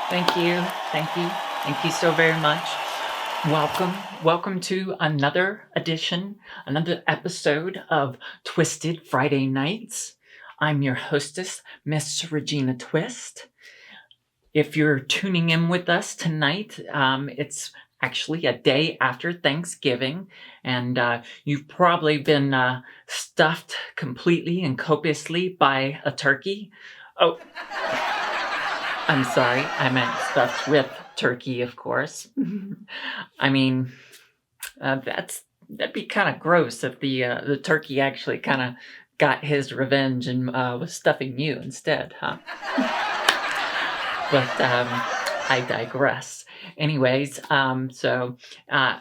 Thank you. Thank you. Thank you so very much. Welcome. Welcome to another edition, another episode of Twisted Friday Nights. I'm your hostess, Miss Regina Twist. If you're tuning in with us tonight, it's actually a day after Thanksgiving, and you've probably been stuffed completely and copiously by a turkey. Oh, I'm sorry. I meant stuffed with turkey, of course. I mean, that'd be kind of gross if the turkey actually kind of got his revenge and was stuffing you instead, huh? But I digress. Anyways, uh,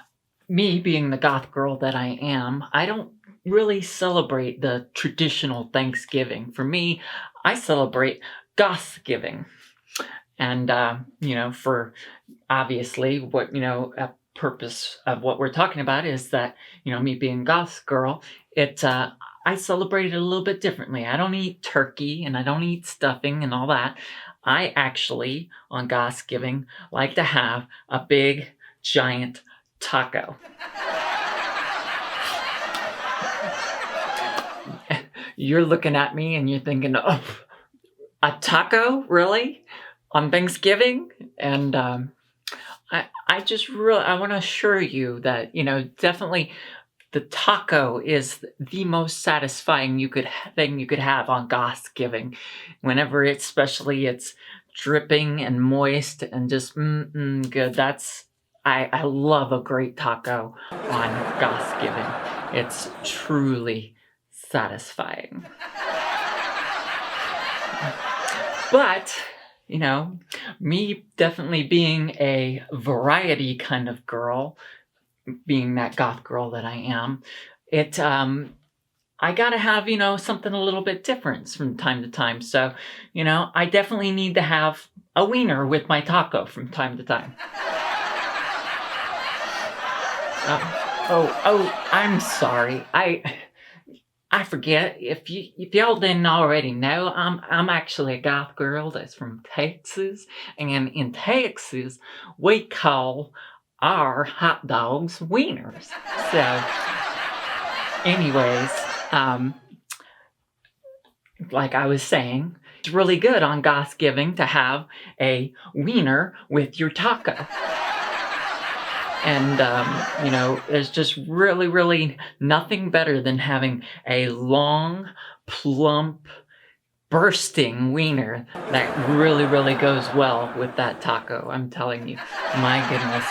me being the goth girl that I am, I don't really celebrate the traditional Thanksgiving. For me, I celebrate Gothgiving. And for obviously what a purpose of what we're talking about is that me being goth girl, it I celebrate it a little bit differently. I don't eat turkey and I don't eat stuffing and all that. I actually on Giving like to have a big giant taco. You're looking at me and you're thinking, oh, a taco, really, on Thanksgiving? And I just really I want to assure you that definitely the taco is the most satisfying thing you could have on Giving. Whenever especially it's dripping and moist and just good. I love a great taco on Giving. It's truly satisfying. But, me definitely being a variety kind of girl, being that goth girl that I am, I gotta have, something a little bit different from time to time. So, I definitely need to have a wiener with my taco from time to time. I'm sorry. I forget if y'all didn't already know, I'm actually a goth girl that's from Texas, and in Texas we call our hot dogs wieners. So, anyways, um, like I was saying, it's really good on Giving to have a wiener with your taco. And, there's just really, really nothing better than having a long, plump, bursting wiener that really, really goes well with that taco. I'm telling you, my goodness.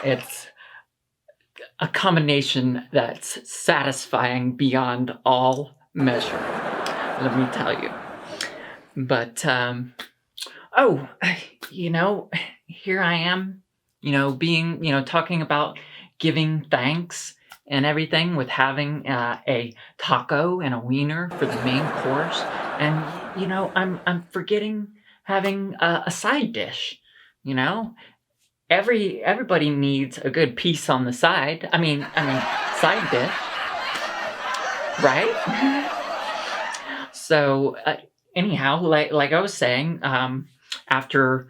It's a combination that's satisfying beyond all measure, let me tell you. But, here I am, being, talking about giving thanks and everything with having a taco and a wiener for the main course. And, I'm forgetting having a side dish, you know? Everybody needs a good piece on the side. I mean, side dish, right? So, anyhow, like I was saying, after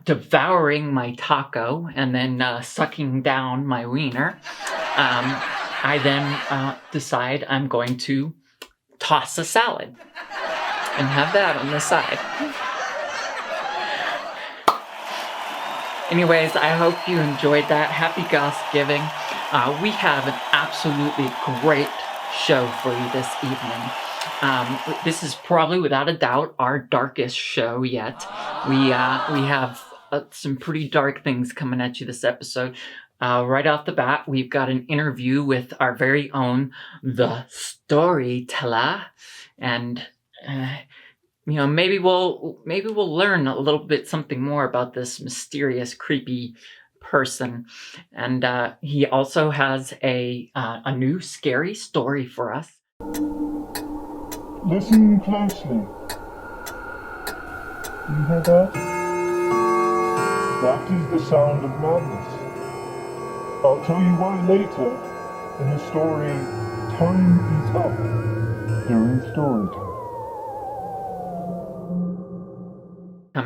devouring my taco and then sucking down my wiener, I then decide I'm going to toss a salad and have that on the side. Anyways, I hope you enjoyed that. Happy Giving. We have an absolutely great show for you this evening. This is probably, without a doubt, our darkest show yet. We have some pretty dark things coming at you this episode. Right off the bat, we've got an interview with our very own The Storyteller, and maybe we'll learn a little bit something more about this mysterious, creepy person. And he also has a new scary story for us. Listen closely. You hear that? That is the sound of madness. I'll tell you why later in the story Time Is Up during story time.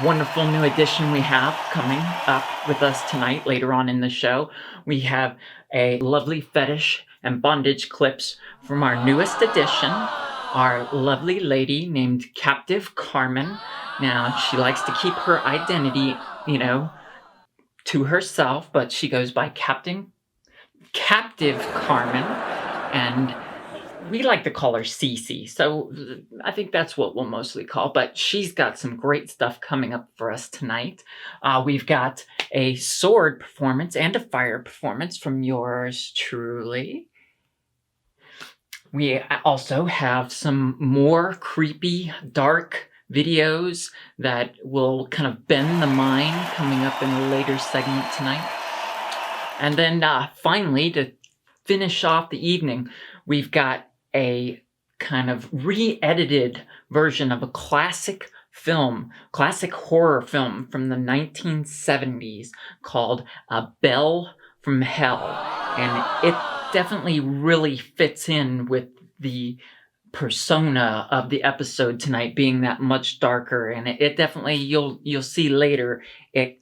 wonderful new addition we have coming up with us tonight later on in the show. We have a lovely fetish and bondage clips from our newest addition, our lovely lady named Captive Carmen. Now, she likes to keep her identity, to herself, but she goes by Captive Carmen, and we like to call her Cece, so I think that's what we'll mostly call. But she's got some great stuff coming up for us tonight. We've got a sword performance and a fire performance from yours truly. We also have some more creepy, dark videos that will kind of bend the mind coming up in a later segment tonight. And then finally, to finish off the evening, we've got a kind of re-edited version of a classic horror film from the 1970s called Belle from Hell. And it definitely really fits in with the persona of the episode tonight being that much darker. And it definitely, you'll see later, it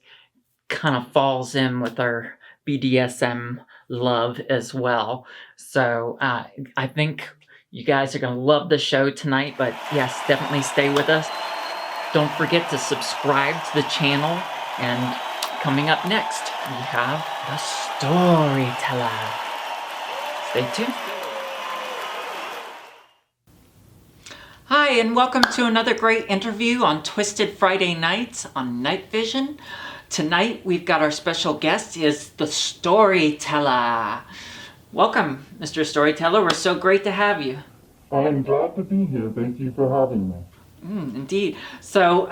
kind of falls in with our BDSM love as well. So I think you guys are going to love the show tonight, but yes, definitely stay with us. Don't forget to subscribe to the channel, and coming up next, we have the Storyteller. Stay tuned. Hi, and welcome to another great interview on Twisted Friday Nights on Night Vision. Tonight, we've got our special guest is the Storyteller. Welcome, Mr. Storyteller. We're so great to have you. I'm glad to be here. Thank you for having me. Indeed. So,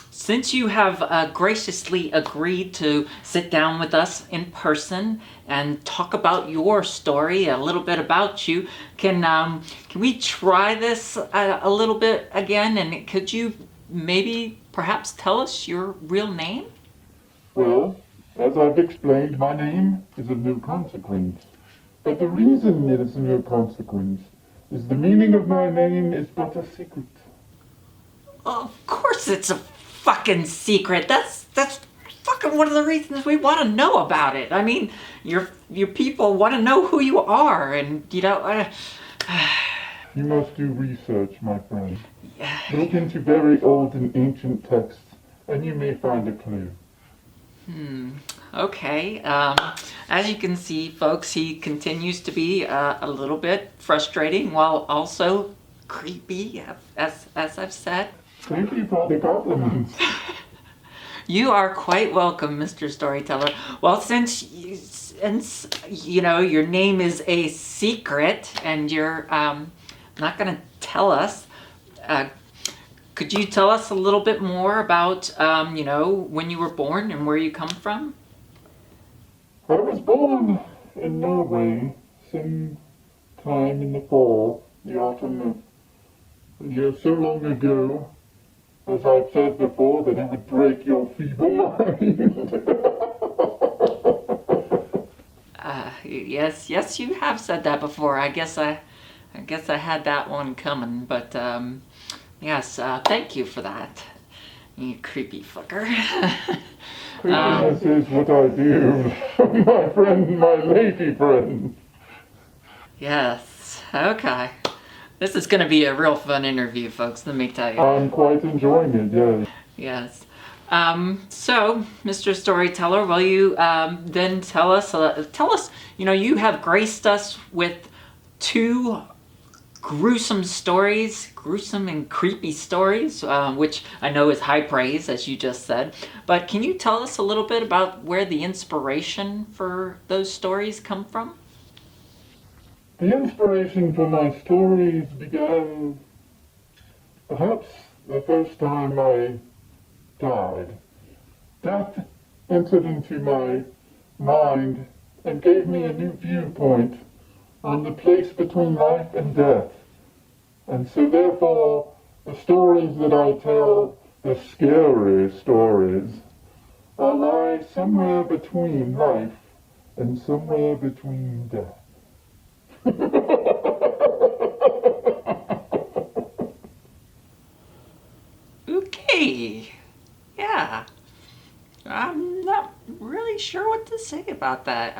since you have graciously agreed to sit down with us in person and talk about your story, a little bit about you, can we try this a little bit again? And could you maybe perhaps tell us your real name? Well, as I've explained, my name is of no consequence. But the reason it is of no consequence is the meaning of my name is but a secret. Of course it's a fucking secret. That's fucking one of the reasons we want to know about it. I mean, your people want to know who you are, and You must do research, my friend. Look into very old and ancient texts, and you may find a clue. Okay. As you can see, folks, he continues to be a little bit frustrating while also creepy, as I've said. Thank you for the compliments. You are quite welcome, Mr. Storyteller. Well, since your name is a secret and you're not going to tell us, could you tell us a little bit more about, when you were born and where you come from? I was born in Norway some time in the fall, the autumn of a year so long ago, as I've said before, that it would break your feeble mind. Yes, you have said that before. I guess I had that one coming, but yes, thank you for that, you creepy fucker. Creepiness is what I do, my friend, my lady friend. Yes, okay. This is going to be a real fun interview, folks, let me tell you. I'm quite enjoying it, yes. Yes. So, Mr. Storyteller, will you then tell us, you have graced us with two gruesome and creepy stories, which I know is high praise, as you just said. But can you tell us a little bit about where the inspiration for those stories come from? The inspiration for my stories began perhaps the first time I died. Death entered into my mind and gave me a new viewpoint on the place between life and death. And so therefore, the stories that I tell, the scary stories, lie somewhere between life and somewhere between death. Okay. say about that.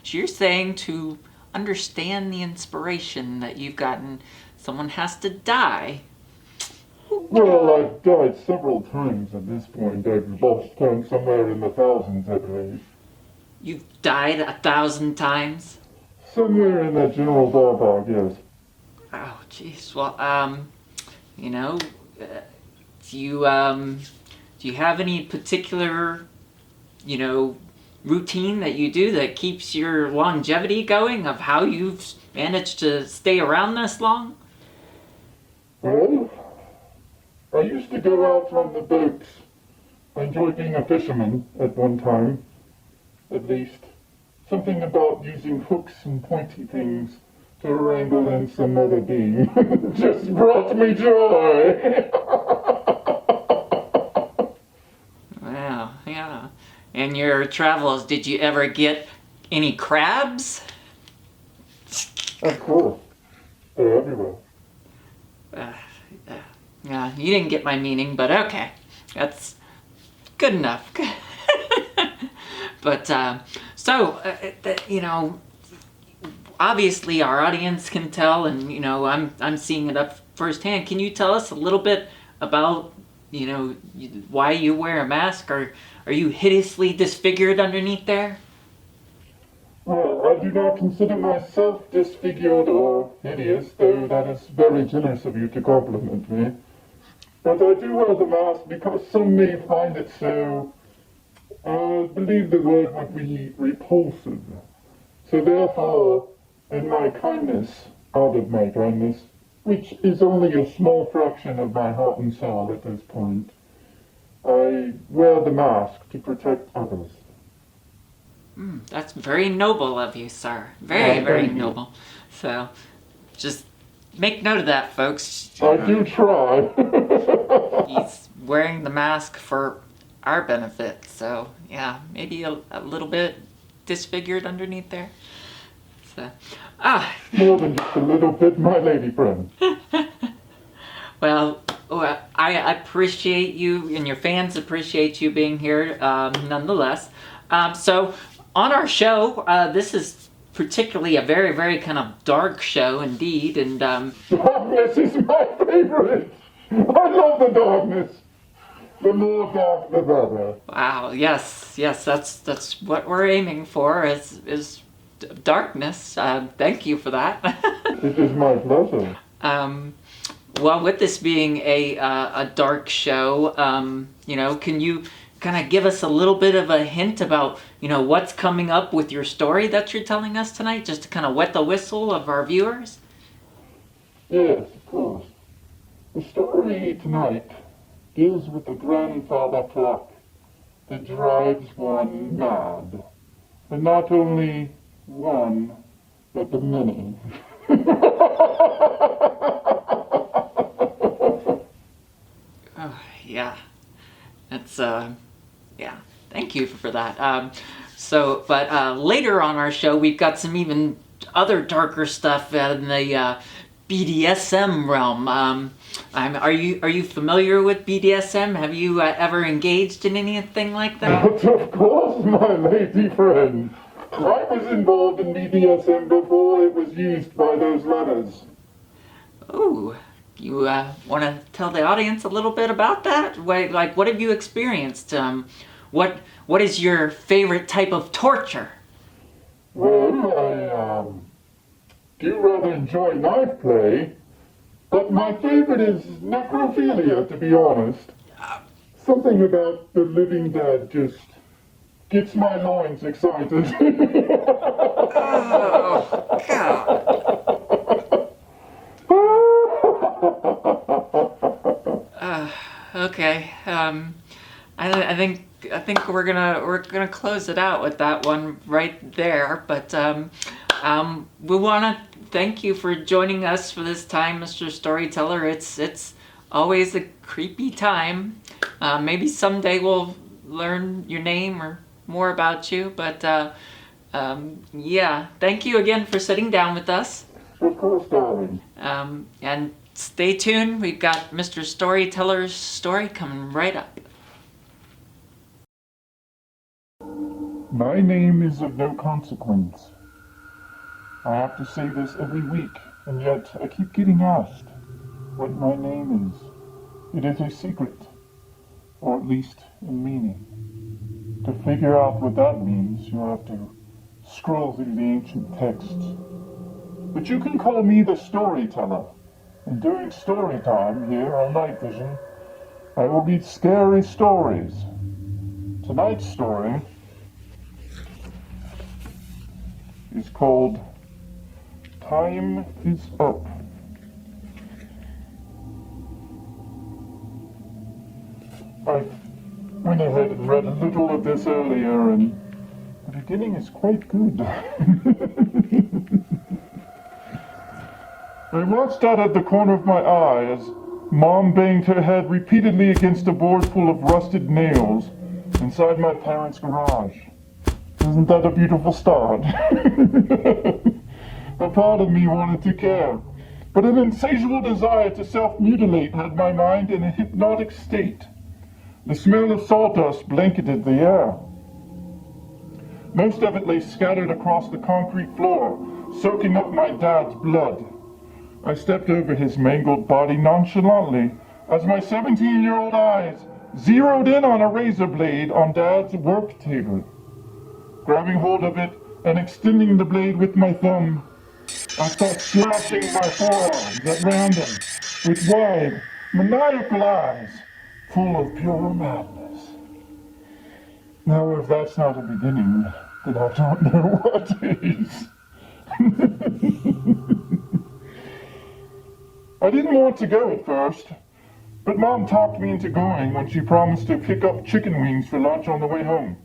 So you're saying to understand the inspiration that you've gotten, someone has to die. Well, I've died several times at this point. I've lost count somewhere in the thousands, I believe. You've died 1,000 times? Somewhere in that general ballpark, yes. Oh, jeez. Well, you know, do you have any particular, routine that you do that keeps your longevity going of how you've managed to stay around this long? Well, I used to go out on the boats. I enjoyed being a fisherman at one time, at least. Something about using hooks and pointy things to wrangle in some other being just brought me joy. Wow, yeah. In your travels, did you ever get any crabs? Of course, they're everywhere. Uh, yeah, you didn't get my meaning, but okay. That's good enough. But, obviously our audience can tell, and, I'm seeing it up firsthand. Can you tell us a little bit about, why you wear a mask? Or are you hideously disfigured underneath there? Well, I do not consider myself disfigured or hideous, though that is very generous of you to compliment me. But I do wear the mask because some may find it so, I believe the word would be repulsive. So therefore, in my kindness, out of my kindness, which is only a small fraction of my heart and soul at this point, I wear the mask to protect others. That's very noble of you, sir. Very, very noble. So, just make note of that, folks. I do try. He's wearing the mask for our benefit, so yeah, maybe a little bit disfigured underneath there. So, More than just a little bit, my lady friend. well, I appreciate you, and your fans appreciate you being here, nonetheless. So, on our show, this is particularly a very, very kind of dark show indeed, and Darkness is my favorite. I love the darkness. The more dark, the better. wow, yes, that's what we're aiming for is darkness. Thank you for that. It is my pleasure. Well, with this being a dark show, can you kind of give us a little bit of a hint about, what's coming up with your story that you're telling us tonight, just to kind of wet the whistle of our viewers? Yes, of course. The story tonight deals with the grandfather clock that drives one mad. And not only one, but the many. Oh, yeah. That's, yeah. Thank you for that. But later on our show, we've got some even other darker stuff in the BDSM realm. Are you familiar with BDSM? Have you ever engaged in anything like that? But of course, my lady friend. I was involved in BDSM before it was used by those letters. Ooh, you want to tell the audience a little bit about that? What have you experienced? What is your favorite type of torture? Well, I do rather enjoy knife play, but my favorite is necrophilia, to be honest. Something about the living dead just gets my loins excited. Oh, God. Okay. I think we're gonna close it out with that one right there. But we want to thank you for joining us for this time, Mr. Storyteller. It's always a creepy time. Maybe someday we'll learn your name or more about you. But yeah, thank you again for sitting down with us. Of course, darling. And stay tuned. We've got Mr. Storyteller's story coming right up. My name is of no consequence. I have to say this every week, and yet I keep getting asked what my name is. It is a secret, or at least in meaning. To figure out what that means, you'll have to scroll through the ancient texts. But you can call me the storyteller, and during story time here on Night Vision, I will read scary stories. Tonight's story is called Time is Up. I went ahead and read a little of this earlier, and the beginning is quite good. I watched out at the corner of my eye as Mom banged her head repeatedly against a board full of rusted nails inside my parents' garage. Isn't that a beautiful start? A part of me wanted to care, but an insatiable desire to self-mutilate had my mind in a hypnotic state. The smell of sawdust blanketed the air. Most of it lay scattered across the concrete floor, soaking up my dad's blood. I stepped over his mangled body nonchalantly as my 17-year-old eyes zeroed in on a razor blade on Dad's work table. Grabbing hold of it and extending the blade with my thumb, I start slashing my forearms at random with wide, maniacal eyes full of pure madness. Now, if that's not a beginning, then I don't know what is. I didn't want to go at first, but Mom talked me into going when she promised to pick up chicken wings for lunch on the way home.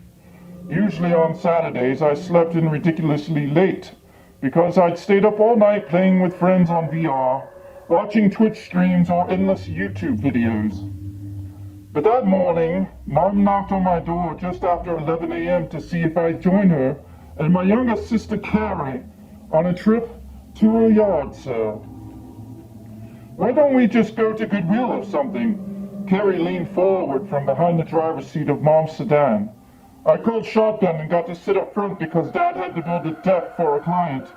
Usually on Saturdays, I slept in ridiculously late because I'd stayed up all night playing with friends on VR, watching Twitch streams or endless YouTube videos. But that morning, Mom knocked on my door just after 11 a.m. to see if I'd join her and my youngest sister Carrie on a trip to a yard sale. Why don't we just go to Goodwill or something? Carrie leaned forward from behind the driver's seat of Mom's sedan. I called shotgun and got to sit up front because Dad had to build a deck for a client.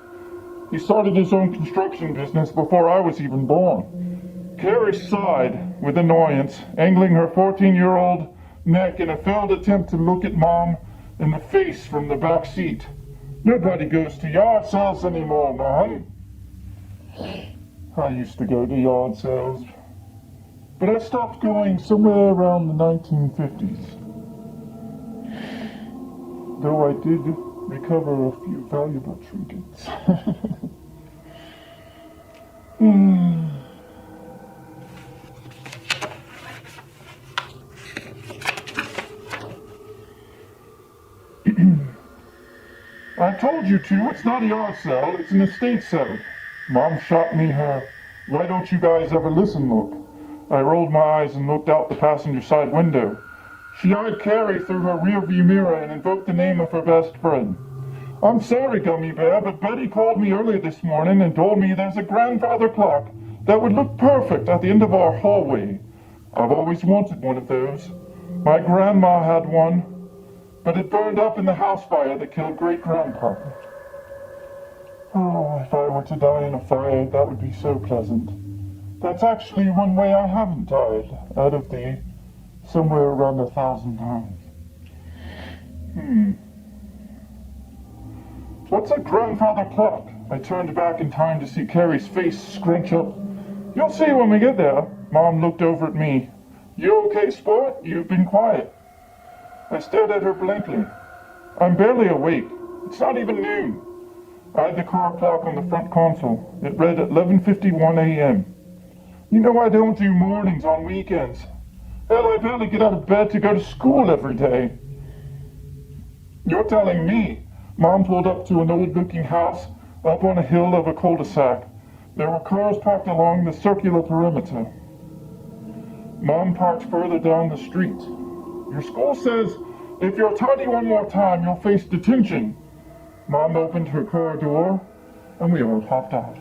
He started his own construction business before I was even born. Carrie sighed with annoyance, angling her 14-year-old neck in a failed attempt to look at Mom in the face from the back seat. Nobody goes to yard sales anymore, Mom. I used to go to yard sales, but I stopped going somewhere around the 1950s. Though I did recover a few valuable trinkets. I told you to, it's not a yard sale, it's an estate sale. Mom shot me her "why don't you guys ever listen" look. I rolled my eyes and looked out the passenger side window. She eyed Carrie through her rearview mirror and invoked the name of her best friend. "I'm sorry, Gummy Bear, but Betty called me early this morning and told me there's a grandfather clock that would look perfect at the end of our hallway. I've always wanted one of those. My grandma had one, but it burned up in the house fire that killed Great-Grandpa. Oh, if I were to die in a fire, that would be so pleasant. That's actually one way I haven't died, out of the somewhere around 1,000 times. What's a grandfather clock?" I turned back in time to see Carrie's face scrunch up. "You'll see when we get there." Mom looked over at me. "You okay, sport? You've been quiet." I stared at her blankly. I'm barely awake. It's not even noon. I had the car clock on the front console. It read at 11:51 a.m. You know I don't do mornings on weekends. Hell, I barely get out of bed to go to school every day. You're telling me. Mom pulled up to an old-looking house up on a hill of a cul-de-sac. There were cars parked along the circular perimeter. Mom parked further down the street. "Your school says if you're tardy one more time, you'll face detention." Mom opened her car door, and we all hopped out.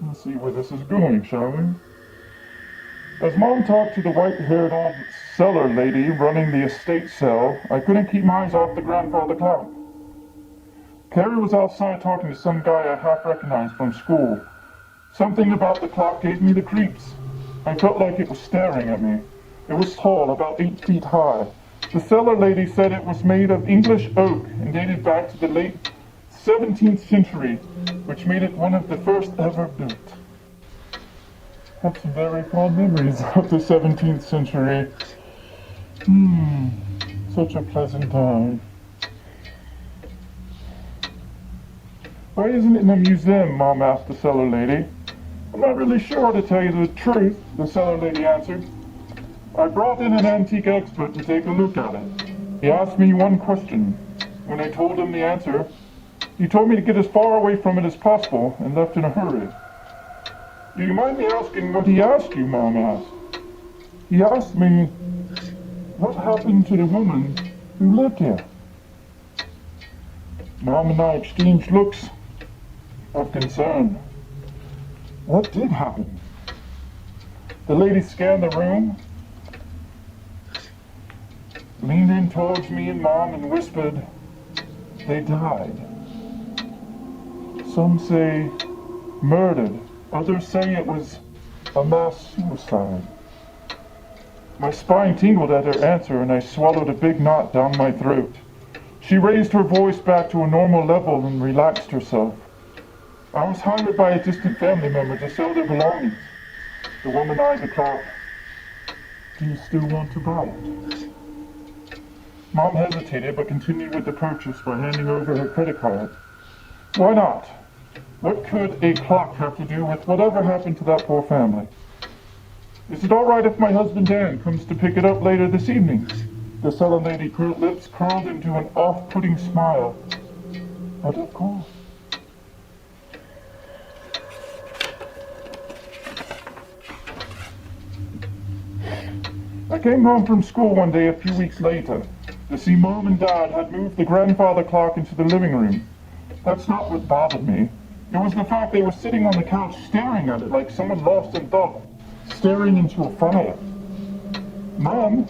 Let's see where this is going, shall we? As Mom talked to the white-haired old cellar lady running the estate cell, I couldn't keep my eyes off the grandfather clock. Carrie was outside talking to some guy I half recognized from school. Something about the clock gave me the creeps. I felt like it was staring at me. It was tall, about 8 feet high. The cellar lady said it was made of English oak and dated back to the late 17th century, which made it one of the first ever built. I have some very fond memories of the 17th century. Such a pleasant time. Why isn't it in a museum? Mom asked the cellar lady. I'm not really sure, to tell you the truth, the cellar lady answered. I brought in an antique expert to take a look at it. He asked me one question. When I told him the answer, he told me to get as far away from it as possible and left in a hurry. Do you mind me asking what he asked you? Mom asked. He asked me, what happened to the woman who lived here? Mom and I exchanged looks of concern. What did happen? The lady scanned the room, leaned in towards me and Mom and whispered, they died. Some say murdered. Others say it was a mass suicide. My spine tingled at her answer and I swallowed a big knot down my throat. She raised her voice back to a normal level and relaxed herself. I was hired by a distant family member to sell their belongings. The woman eyed the clock. Do you still want to buy it? Mom hesitated but continued with the purchase by handing over her credit card. Why not? What could a clock have to do with whatever happened to that poor family? Is it all right if my husband Dan comes to pick it up later this evening? The cellar lady's lips curled into an off-putting smile. But of course. I came home from school one day a few weeks later to see Mom and Dad had moved the grandfather clock into the living room. That's not what bothered me. It was the fact they were sitting on the couch staring at it like someone lost in thought, staring into a fire. Mom,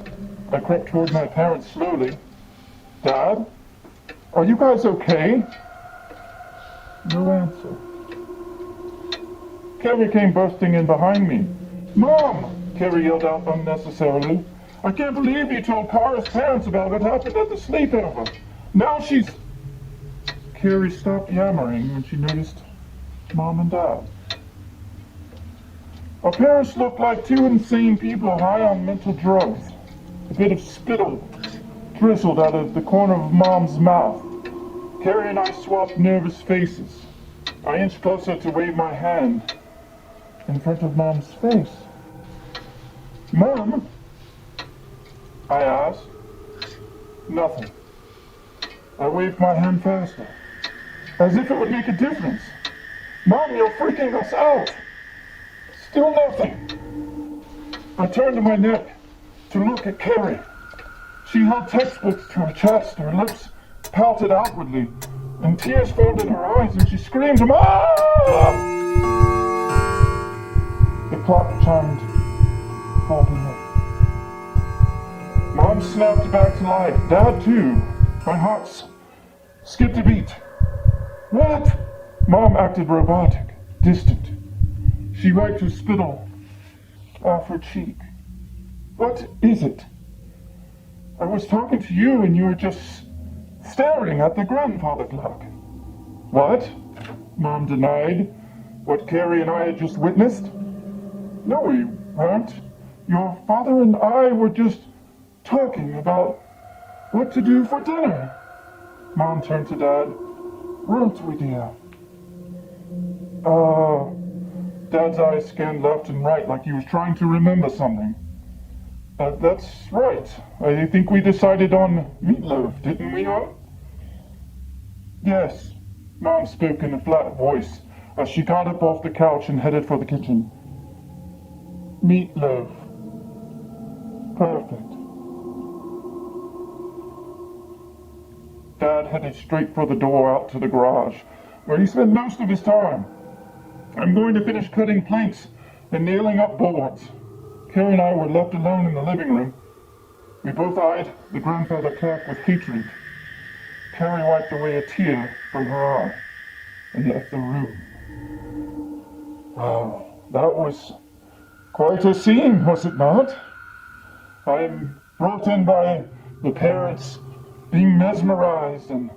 I crept toward my parents slowly. Dad, are you guys okay? No answer. Carrie came bursting in behind me. Mom! Carrie yelled out unnecessarily. I can't believe you told Kara's parents about what happened at the sleepover. Now she's... Carrie stopped yammering when she noticed Mom and Dad. Our parents looked like two insane people high on mental drugs. A bit of spittle drizzled out of the corner of Mom's mouth. Carrie and I swapped nervous faces. I inched closer to wave my hand in front of Mom's face. Mom? I asked. Nothing. I waved my hand faster, as if it would make a difference. Mom, you're freaking us out. Still nothing. I turned to my neck to look at Carrie. She held textbooks to her chest, her lips pouted outwardly, and tears formed in her eyes, and she screamed, "Mom!" The clock chimed 4 p.m. Mom snapped back to life. Dad, too. My heart skipped a beat. What? Mom acted robotic, distant. She wiped her spittle off her cheek. What is it? I was talking to you and you were just staring at the grandfather clock. What? Mom denied what Carrie and I had just witnessed. No, we weren't. Your father and I were just talking about what to do for dinner. Mom turned to Dad. Weren't we, dear? Dad's eyes scanned left and right like he was trying to remember something. That's right. I think we decided on meatloaf, didn't we, huh? Yes. Mom spoke in a flat voice as she got up off the couch and headed for the kitchen. Meatloaf. Perfect. Dad headed straight for the door out to the garage, where he spent most of his time. I'm going to finish cutting planks and nailing up boards. Carrie and I were left alone in the living room. We both eyed the grandfather clock with hatred. Carrie wiped away a tear from her eye and left the room. Wow, that was quite a scene, was it not? I'm brought in by the parents being mesmerized and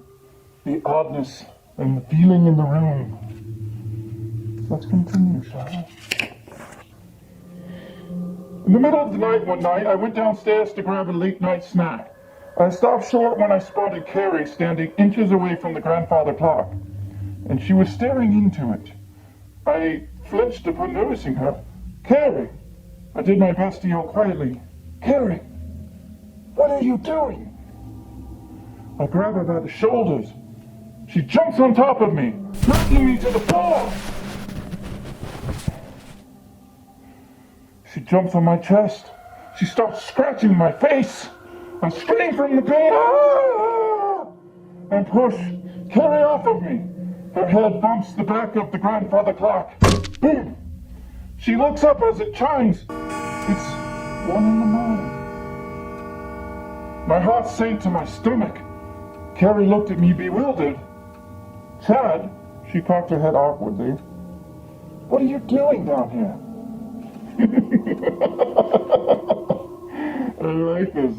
the oddness and the feeling in the room. Let's continue, shall we? In the middle of the night one night, I went downstairs to grab a late night snack. I stopped short when I spotted Carrie standing inches away from the grandfather clock, and she was staring into it. I flinched upon noticing her. Carrie! I did my best to yell quietly. Carrie! What are you doing? I grab her by the shoulders. She jumps on top of me, knocking me to the floor. She jumps on my chest. She starts scratching my face. I scream from the pain, ah! And push Carrie off of me. Her head bumps the back of the grandfather clock. Boom! She looks up as it chimes. It's 1 a.m. My heart sank to my stomach. Carrie looked at me bewildered. Chad, she cocked her head awkwardly. What are you doing down here? I like this.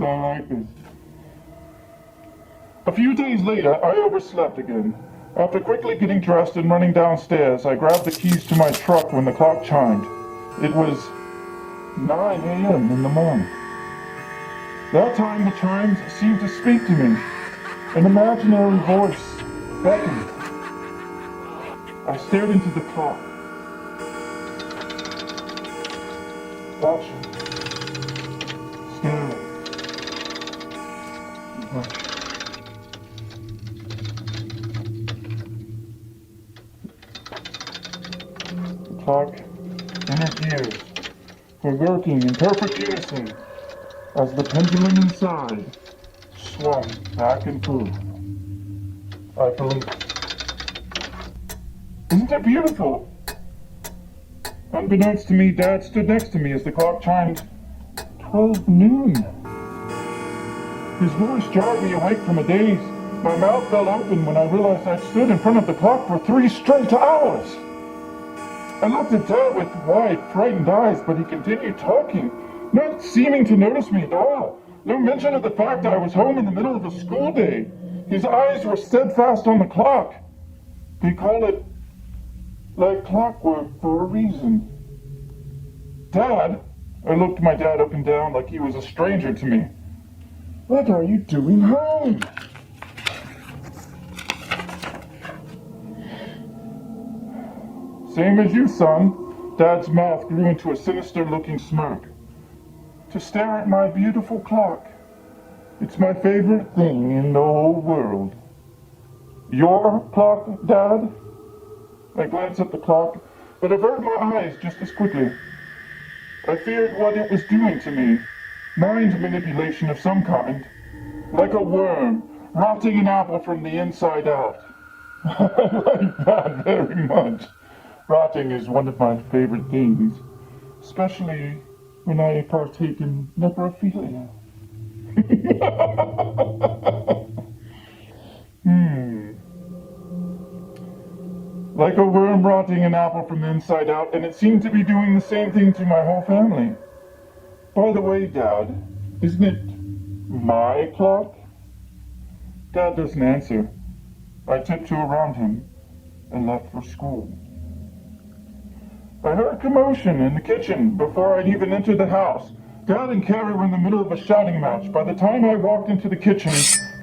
A few days later, I overslept again. After quickly getting dressed and running downstairs, I grabbed the keys to my truck when the clock chimed. It was 9 a.m. in the morning. That time the chimes seemed to speak to me. An imaginary voice beckoned. I stared into the clock. Watching. Staring. Watching. The clock and her gears were working in perfect unison as the pendulum inside swung back and forth. I blinked. Isn't it beautiful? Unbeknownst to me, Dad stood next to me as the clock chimed 12 noon. His voice jarred me awake from a daze. My mouth fell open when I realized I'd stood in front of the clock for 3 straight hours. I looked at Dad with wide, frightened eyes, but he continued talking, not seeming to notice me at all. No mention of the fact I was home in the middle of a school day. His eyes were steadfast on the clock. They call it like clockwork for a reason. Dad, I looked my dad up and down like he was a stranger to me. What are you doing home? Same as you, son. Dad's mouth grew into a sinister-looking smirk. To stare at my beautiful clock. It's my favorite thing in the whole world. Your clock, Dad? I glanced at the clock, but averted my eyes just as quickly. I feared what it was doing to me. Mind manipulation of some kind. Like a worm, rotting an apple from the inside out. I like that very much. Rotting is one of my favorite things, especially when I partake in necrophilia. Like a worm rotting an apple from the inside out, and it seemed to be doing the same thing to my whole family. By the way, Dad, isn't it my clock? Dad doesn't answer. I tiptoe around him and left for school. I heard commotion in the kitchen before I'd even entered the house. Dad and Carrie were in the middle of a shouting match. By the time I walked into the kitchen,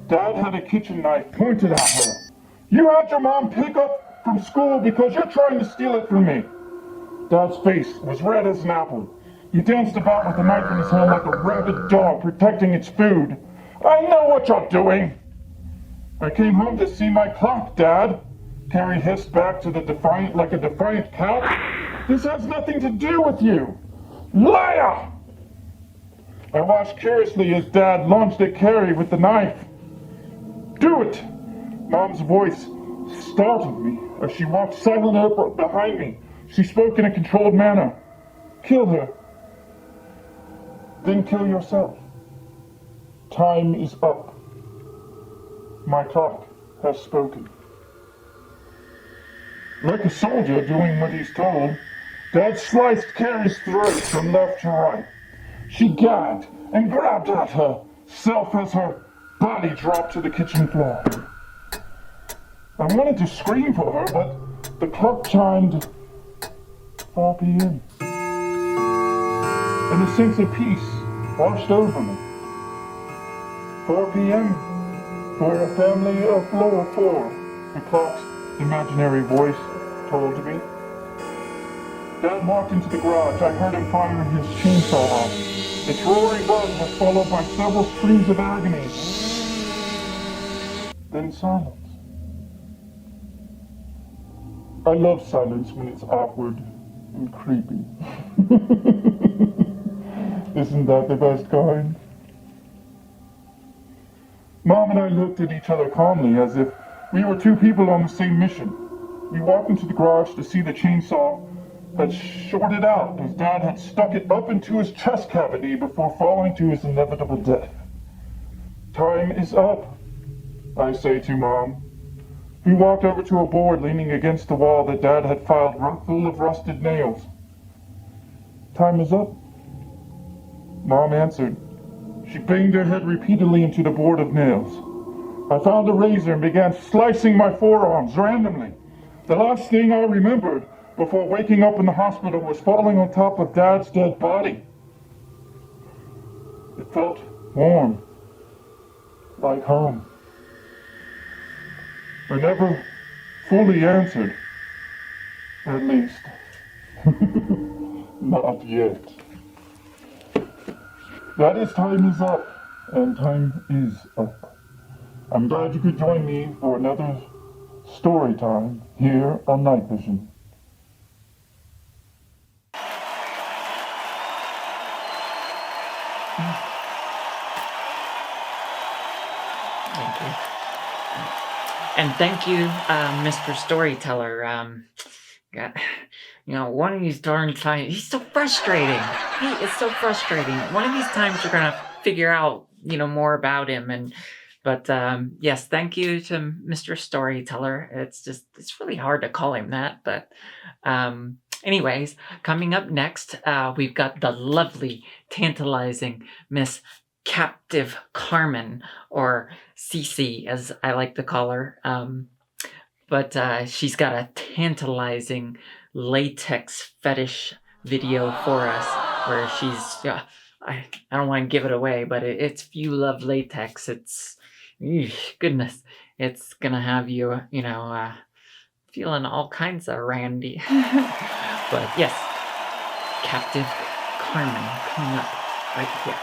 Dad had a kitchen knife pointed at her. You had your mom pick up from school because you're trying to steal it from me. Dad's face was red as an apple. He danced about with the knife in his hand like a rabid dog protecting its food. I know what you're doing. I came home to see my clock, Dad. Carrie hissed back to the defiant like a defiant cat. This has nothing to do with you. Liar! I watched curiously as Dad launched at Carrie with the knife. Do it! Mom's voice startled me as she walked silently up behind me. She spoke in a controlled manner. Kill her. then kill yourself. Time is up. My clock has spoken. Like a soldier doing what he's told, Dad sliced Carrie's throat from left to right. She gagged and grabbed at herself as her body dropped to the kitchen floor. I wanted to scream for her, but the clock chimed 4 p.m. And a sense of peace washed over me. 4 p.m. for a family of lower 4, the clock's imaginary voice told me. Dad walked into the garage. I heard him firing his chainsaw off. Its roaring buzz was followed by several screams of agony. Then silence. I love silence when it's awkward and creepy. Isn't that the best kind? Mom and I looked at each other calmly as if we were 2 people on the same mission. We walked into the garage to see the chainsaw had shorted out as Dad had stuck it up into his chest cavity before falling to his inevitable death. Time is up, I say to Mom. We walked over to a board leaning against the wall that Dad had filed full of rusted nails. Time is up. Mom answered. She banged her head repeatedly into the board of nails. I found a razor and began slicing my forearms randomly. The last thing I remembered before waking up in the hospital was falling on top of Dad's dead body. It felt warm, like home. I never fully answered, at least. Not yet. That is time is up, and time is up. I'm glad you could join me for another story time here on Night Vision. Thank you. And thank you, Mr. Storyteller. One of these darn times, he's so frustrating. He is so frustrating. One of these times you're going to figure out, more about him. But yes, thank you to Mr. Storyteller. It's really hard to call him that. But anyways, coming up next, we've got the lovely, tantalizing Miss Captive Carmen, or Cece, as I like to call her. But she's got a tantalizing latex fetish video for us, where she's, I don't want to give it away, but it's if you love latex, it's, goodness, it's gonna have you, feeling all kinds of randy. But yes, Captive Carmen coming up right here.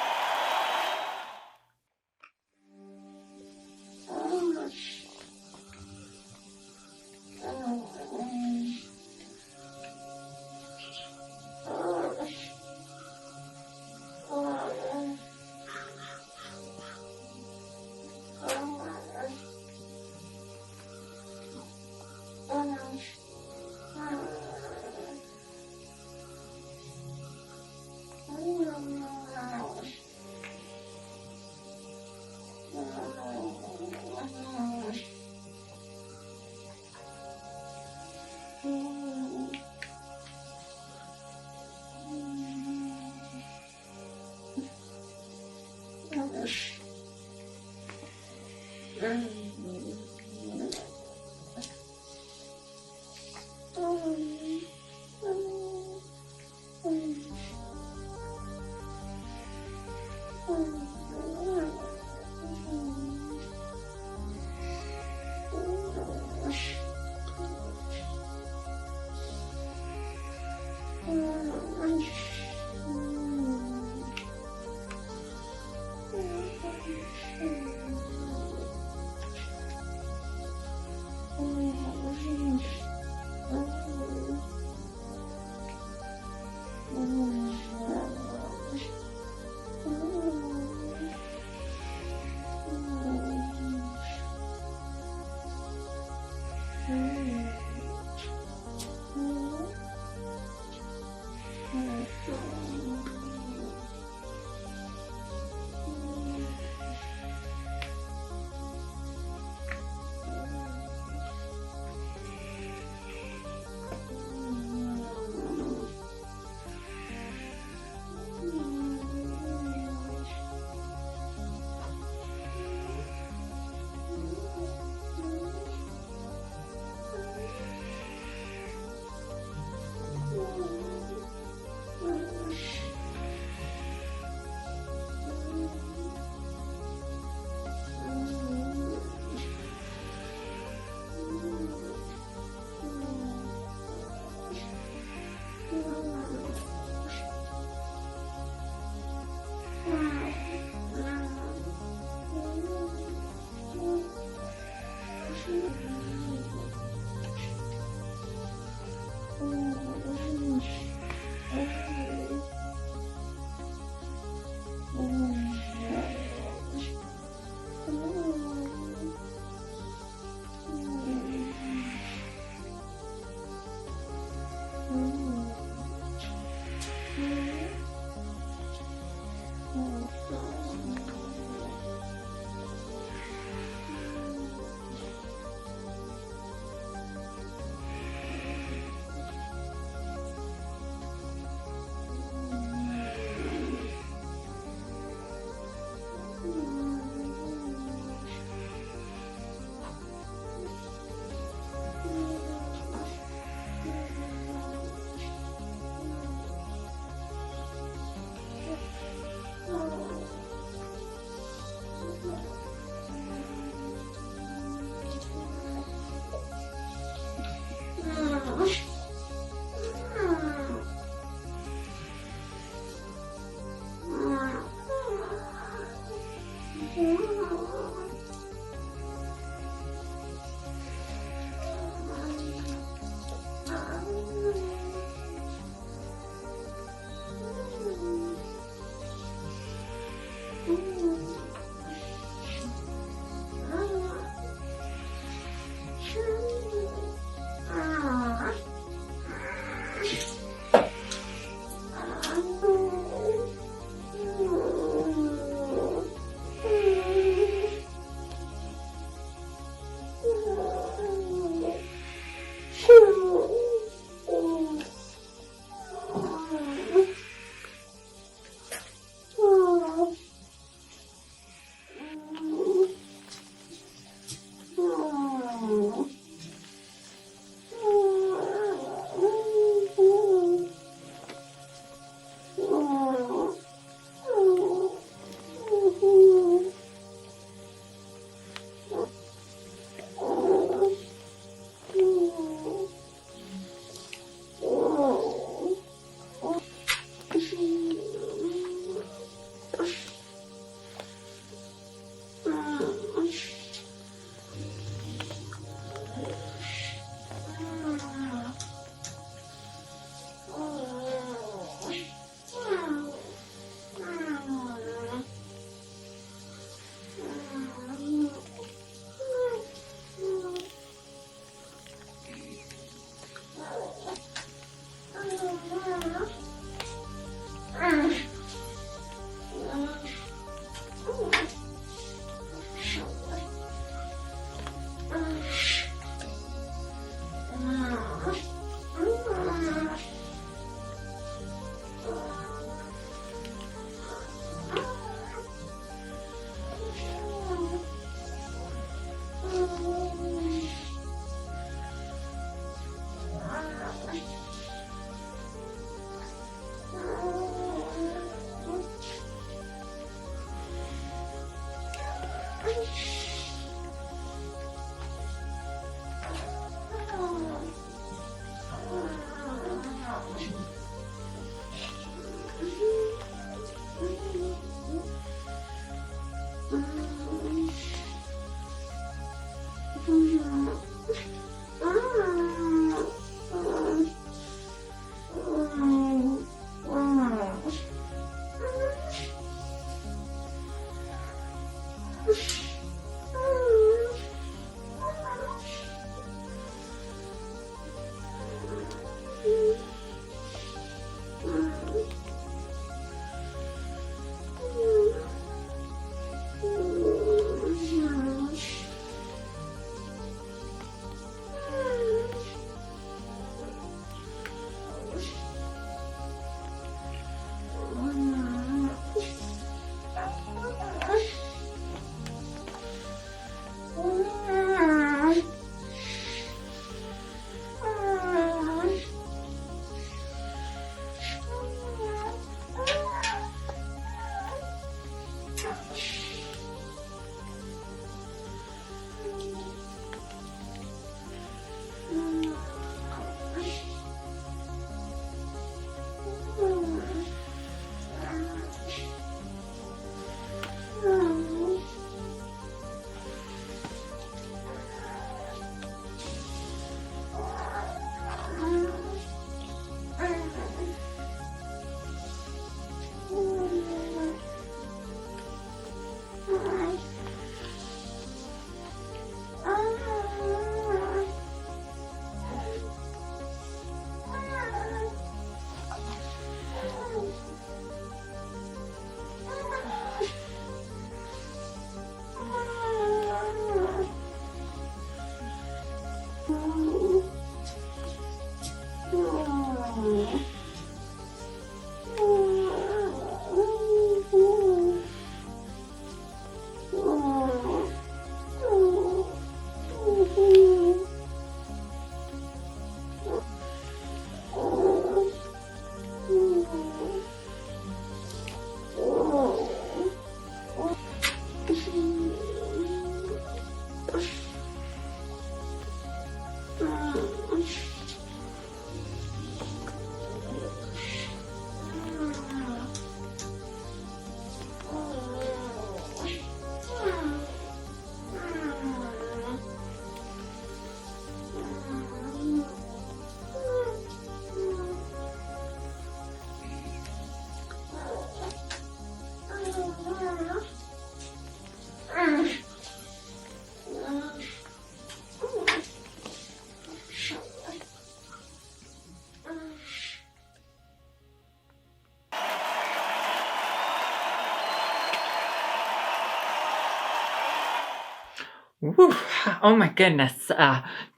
Woo. Oh my goodness.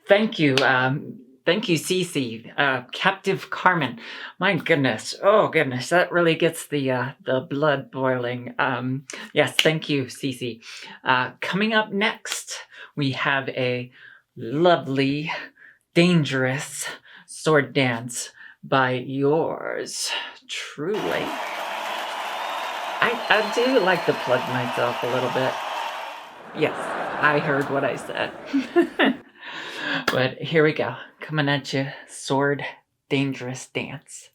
Thank you. Thank you, Cece. Captive Carmen. My goodness. Oh goodness. That really gets the blood boiling. Yes, thank you, Cece. Coming up next, we have a lovely, dangerous sword dance by yours truly. I do like to plug myself a little bit. Yes, I heard what I said. But here we go. Coming at you, sword dangerous dance.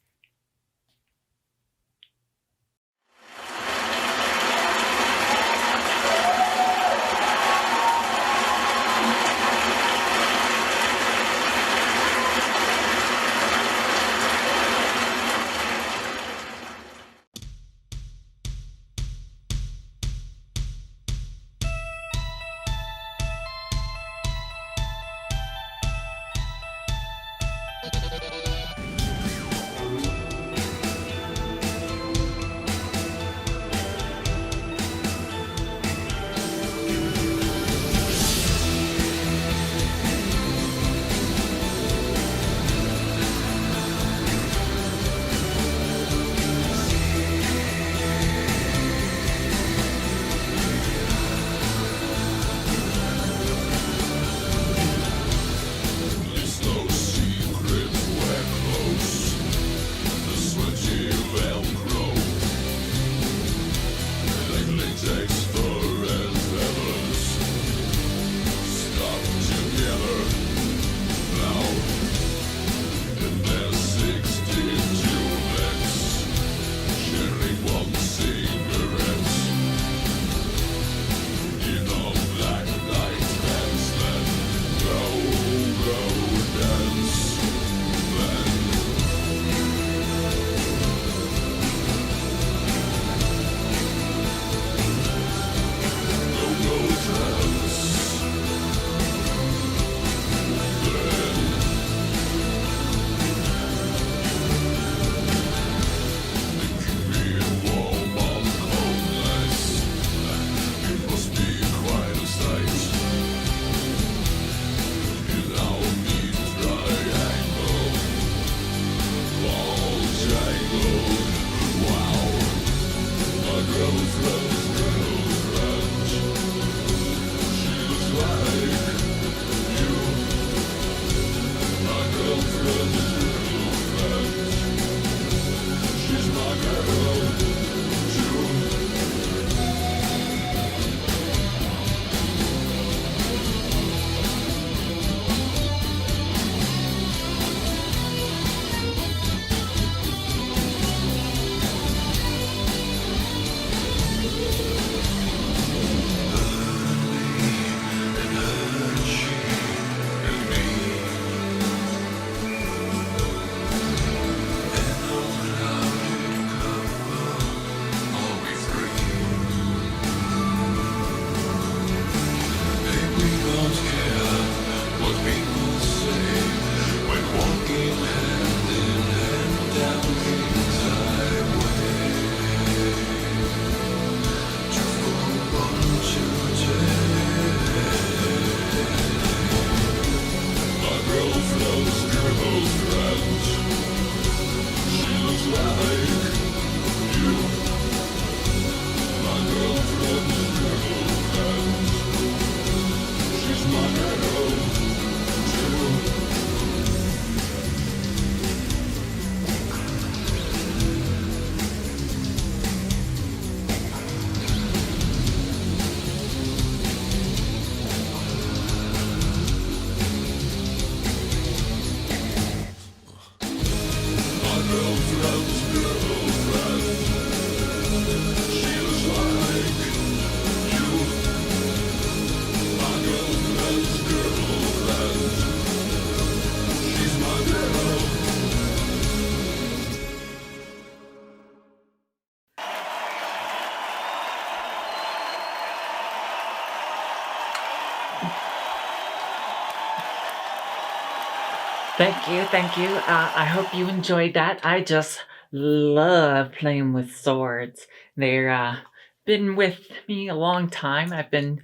Thank you. I hope you enjoyed that. I just love playing with swords. They're been with me a long time. I've been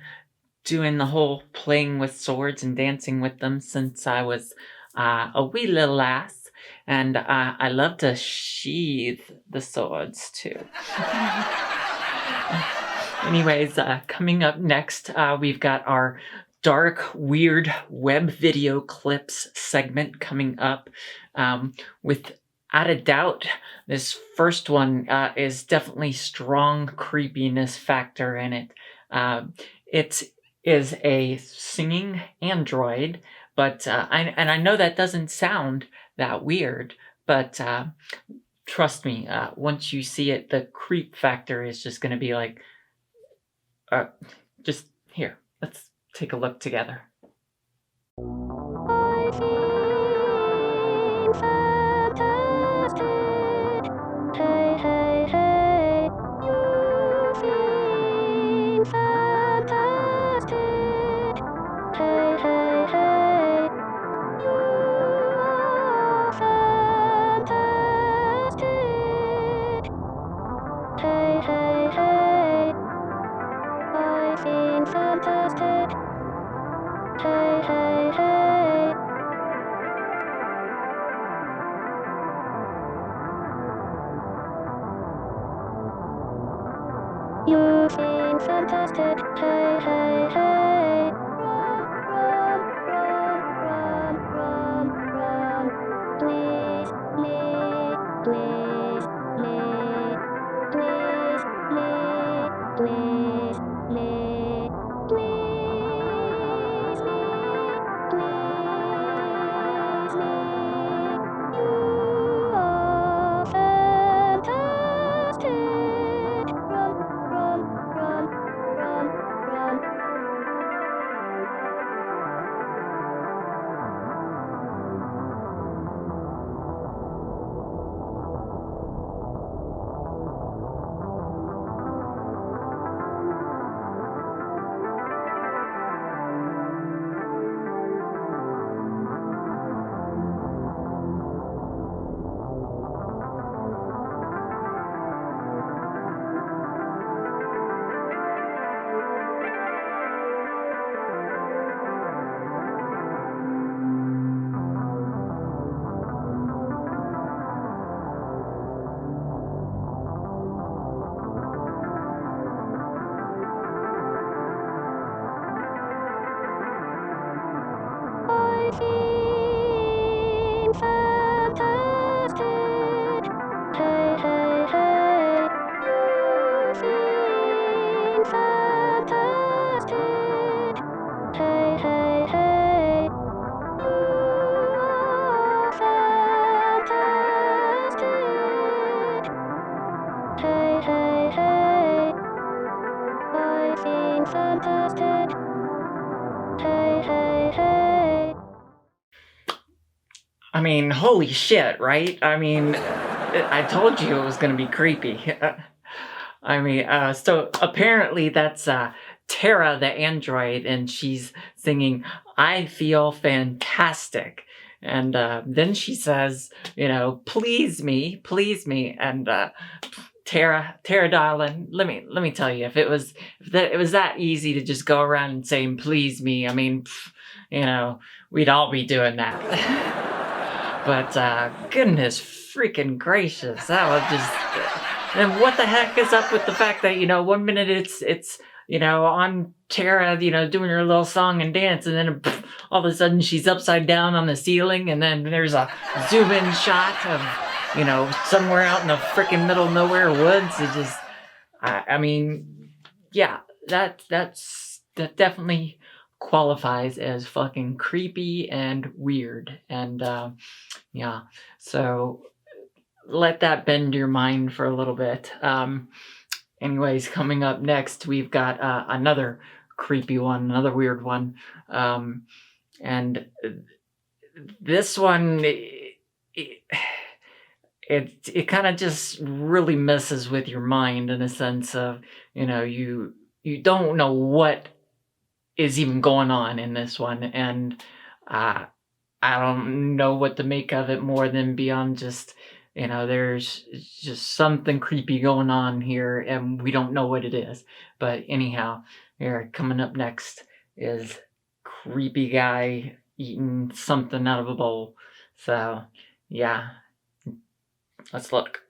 doing the whole playing with swords and dancing with them since I was a wee little lass, and I love to sheathe the swords too. Anyways, coming up next, we've got our dark, weird web video clips segment coming up. Without a doubt, this first one is definitely strong creepiness factor in it. It is a singing android, but I know that doesn't sound that weird, but trust me, once you see it, the creep factor is just going to be like, just here, let's take a look together. I've seen fantastic. Hey, hey, hey. You've seen fantastic. Hey, hey, hey. You are fantastic. Hey, hey, hey. I've seen fantastic. Hey, hey, hey. You've seen fantastic. Hey, hey, hey. Run, run, run, run, run, run. Please, me, please, me, please, me, please, me, please, me, please, me. You are fantastic. Run, run, run, run, run. I've seen fantastic. Hey, hey, hey. You've seen fantastic. Hey, hey, hey. You are fantastic. Hey, hey, hey. I've seen fantastic. Hey, hey, hey. I mean, holy shit, right? I mean, I told you it was gonna be creepy. So apparently that's Tara the android, and she's singing "I Feel Fantastic," and then she says, please me," and Tara, darling, let me tell you, if it was that easy to just go around and saying "please me," I mean, we'd all be doing that. But goodness freaking gracious, that was just. And what the heck is up with the fact that 1 minute it's on Tara doing her little song and dance, and then all of a sudden she's upside down on the ceiling, and then there's a zoom in shot of somewhere out in the freaking middle of nowhere woods. It just I mean, yeah, that definitely qualifies as fucking creepy and weird, and yeah, so let that bend your mind for a little bit. Anyways, coming up next, we've got another creepy one, another weird one, and this one, it kind of just really messes with your mind in a sense of you don't know what is even going on in this one, and I don't know what to make of it more than beyond just, there's just something creepy going on here, and we don't know what it is. But anyhow, here coming up next is creepy guy eating something out of a bowl. So yeah, let's look.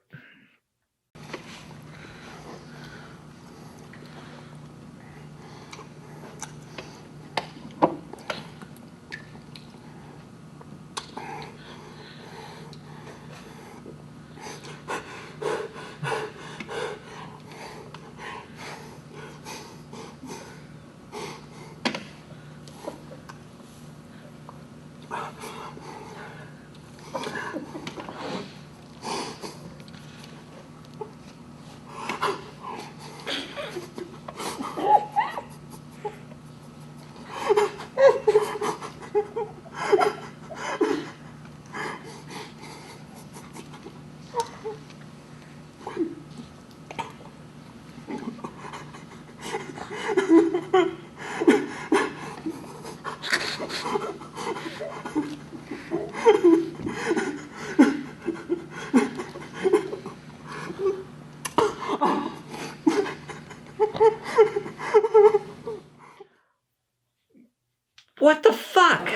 What the fuck?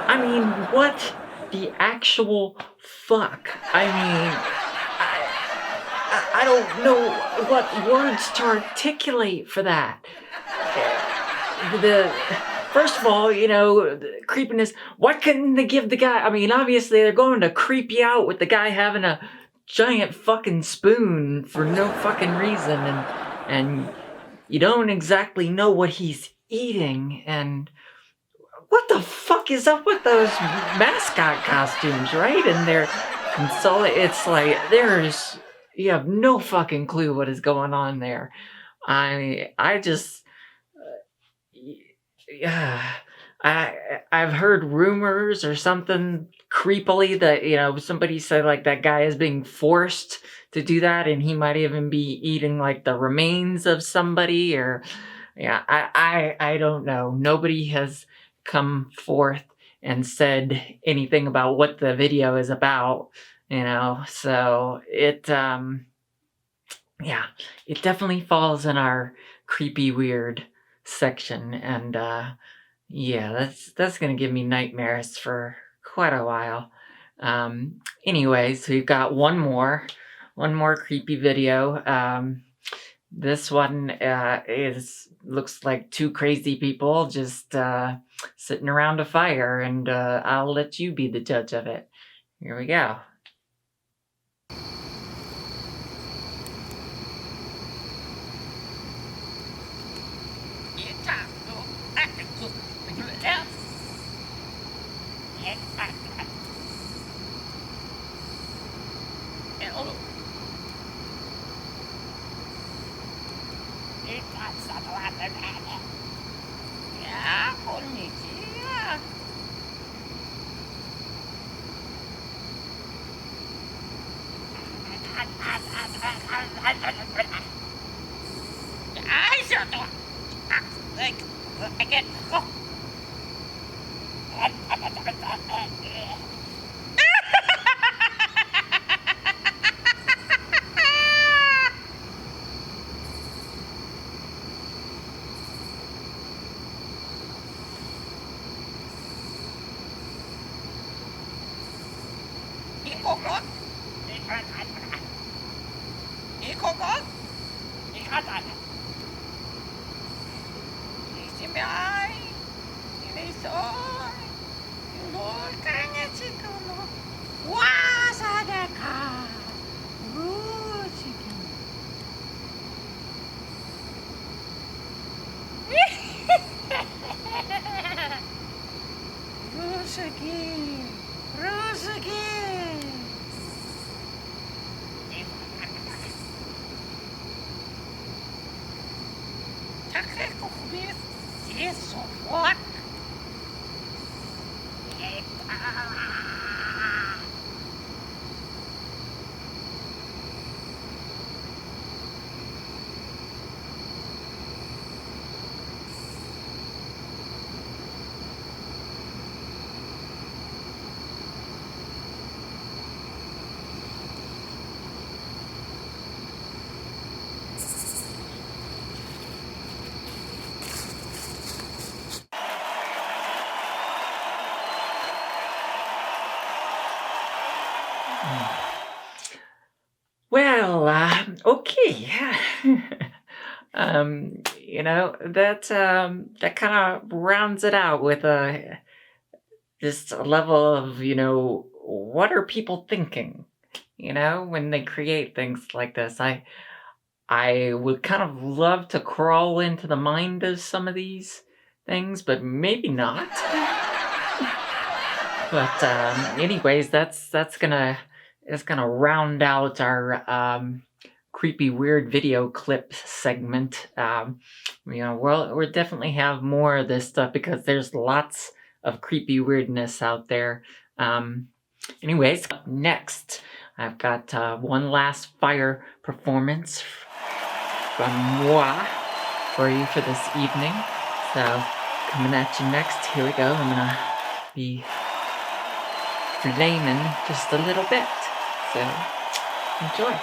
I mean, what the actual fuck? I mean, I don't know what words to articulate for that. The First of all, the creepiness. What couldn't they give the guy? I mean, obviously they're going to creep you out with the guy having a giant fucking spoon for no fucking reason, and you don't exactly know what he's eating, and what the fuck is up with those mascot costumes, right? And they're it's like you have no fucking clue what is going on there. I just, yeah, I've heard rumors or something creepily that somebody said like that guy is being forced to do that, and he might even be eating like the remains of somebody, or yeah, I don't know. Nobody has come forth and said anything about what the video is about, so it yeah, it definitely falls in our creepy weird section, and yeah, that's gonna give me nightmares for quite a while. Anyways, we've got one more creepy video. This one looks like two crazy people just sitting around a fire, and I'll let you be the judge of it. Here we go. That kind of rounds it out with just a level of, what are people thinking? When they create things like this. I would kind of love to crawl into the mind of some of these things, but maybe not. But anyways, that's gonna round out our creepy weird video clip segment. We'll definitely have more of this stuff because there's lots of creepy weirdness out there. Anyways, next I've got one last fire performance from moi for you for this evening. So coming at you next. Here we go. I'm gonna be flaming just a little bit. So enjoy.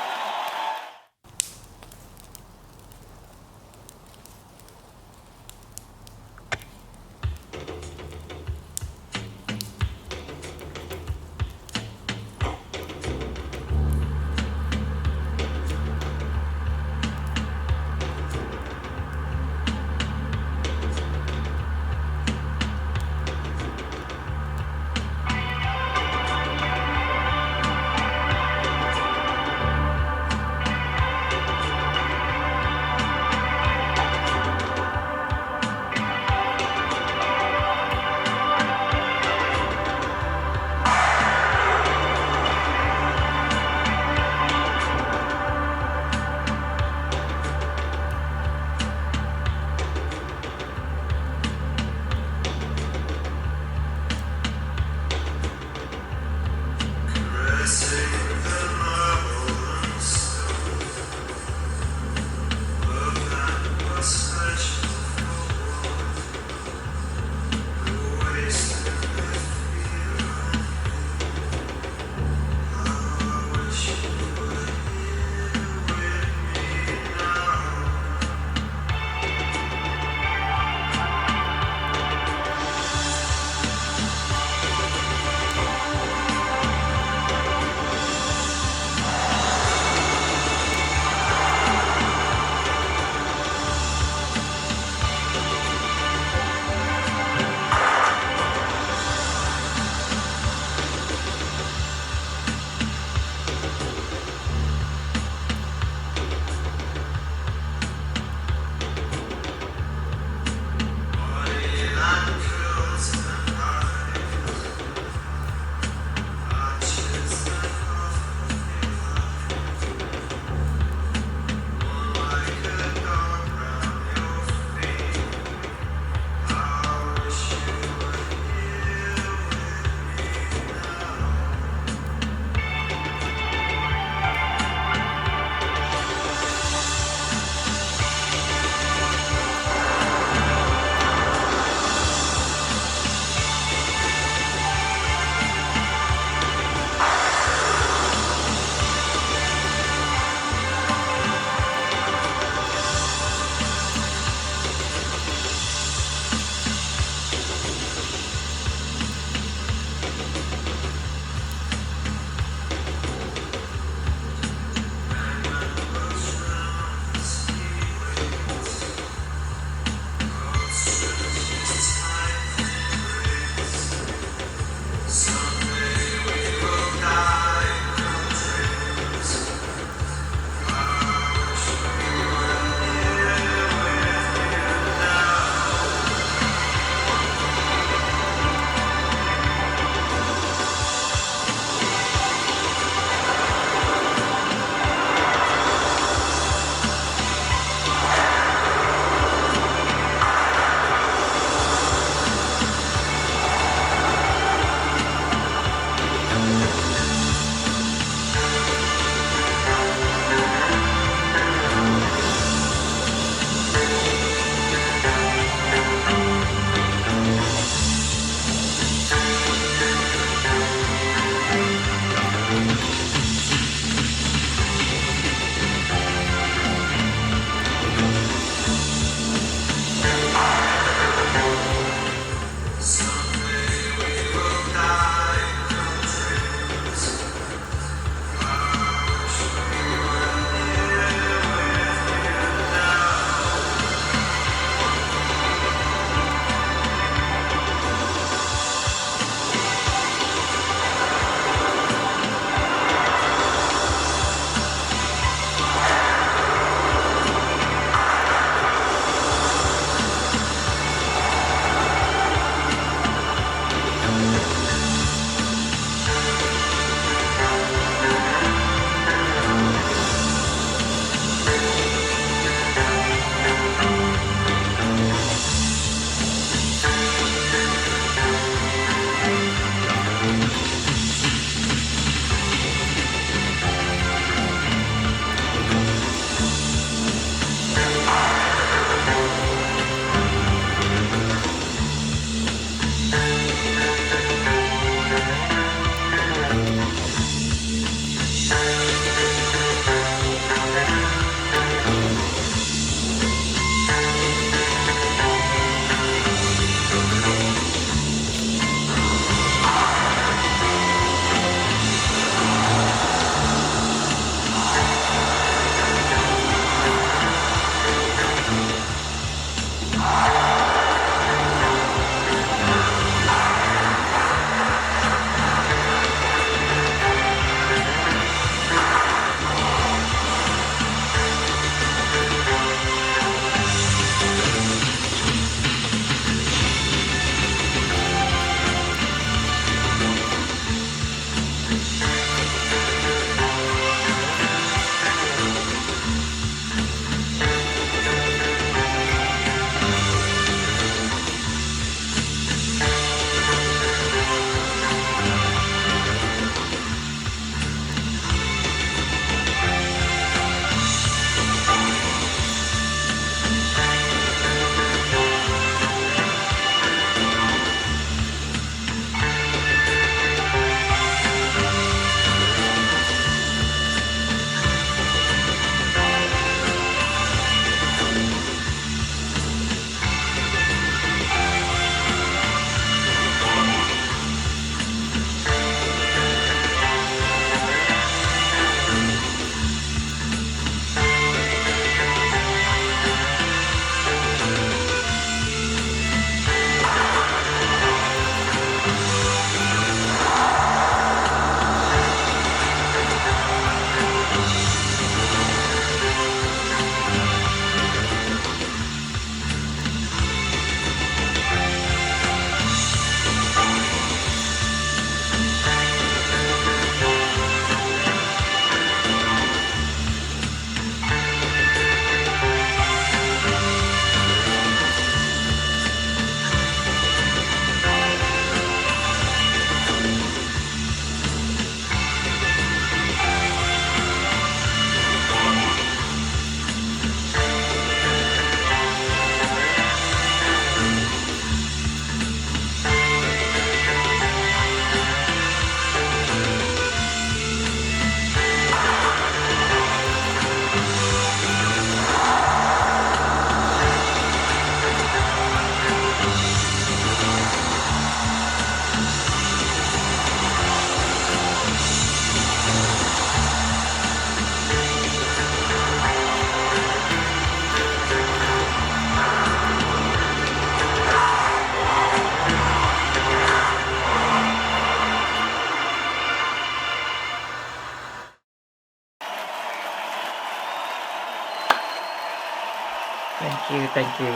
Thank you.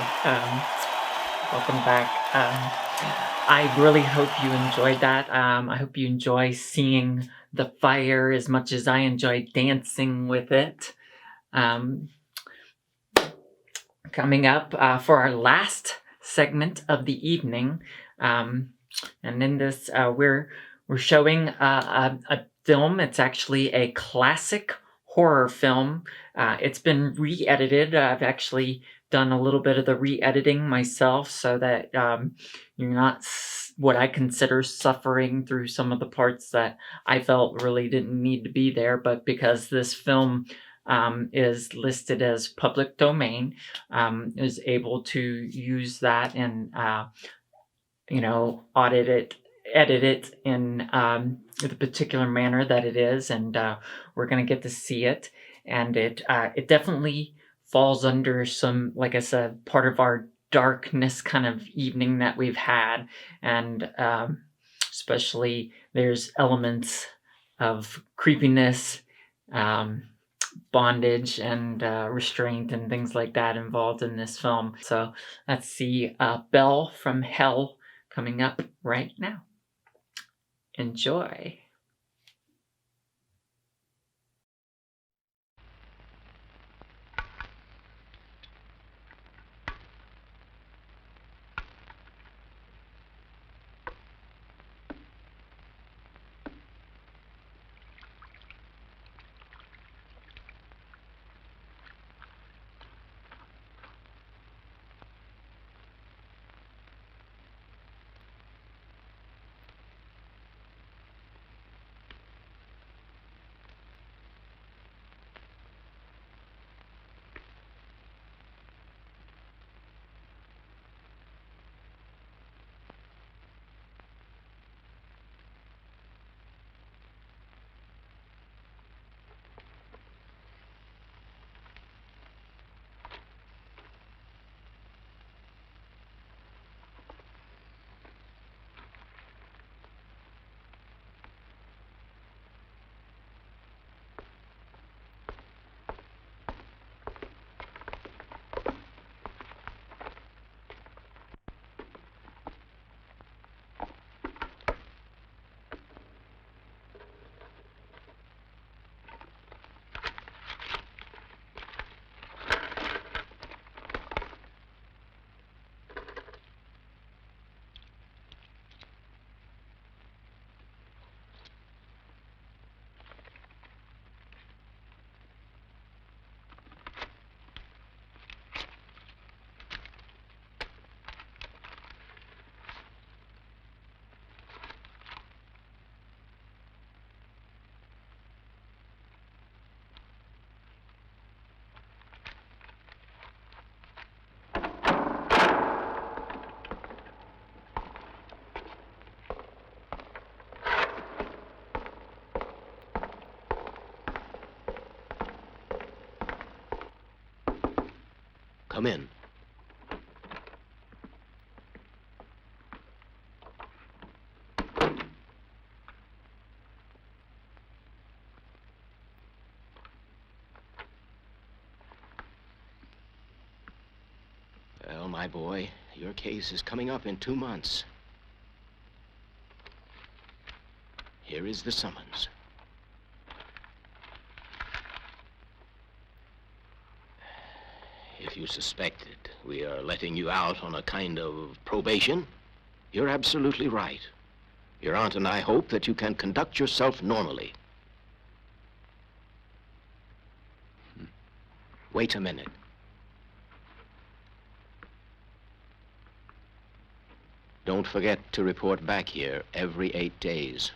Welcome back. I really hope you enjoyed that. I hope you enjoy seeing the fire as much as I enjoy dancing with it. Um, Coming up for our last segment of the evening, and in this we're showing a film. It's actually a classic horror film. It's been re-edited. I've actually done a little bit of the re-editing myself, so that you're not what I consider suffering through some of the parts that I felt really didn't need to be there. But because this film is listed as public domain, is able to use that and audit it, edit it in the particular manner that it is, and we're going to get to see it. And it definitely falls under some, like I said, part of our darkness kind of evening that we've had, and especially there's elements of creepiness, bondage, and restraint and things like that involved in this film. So let's see Belle from Hell coming up right now. Enjoy. Come in. Well, my boy, your case is coming up in 2 months. Here is the summons. If you suspected we are letting you out on a kind of probation, you're absolutely right. Your aunt and I hope that you can conduct yourself normally. Wait a minute. Don't forget to report back here every 8 days.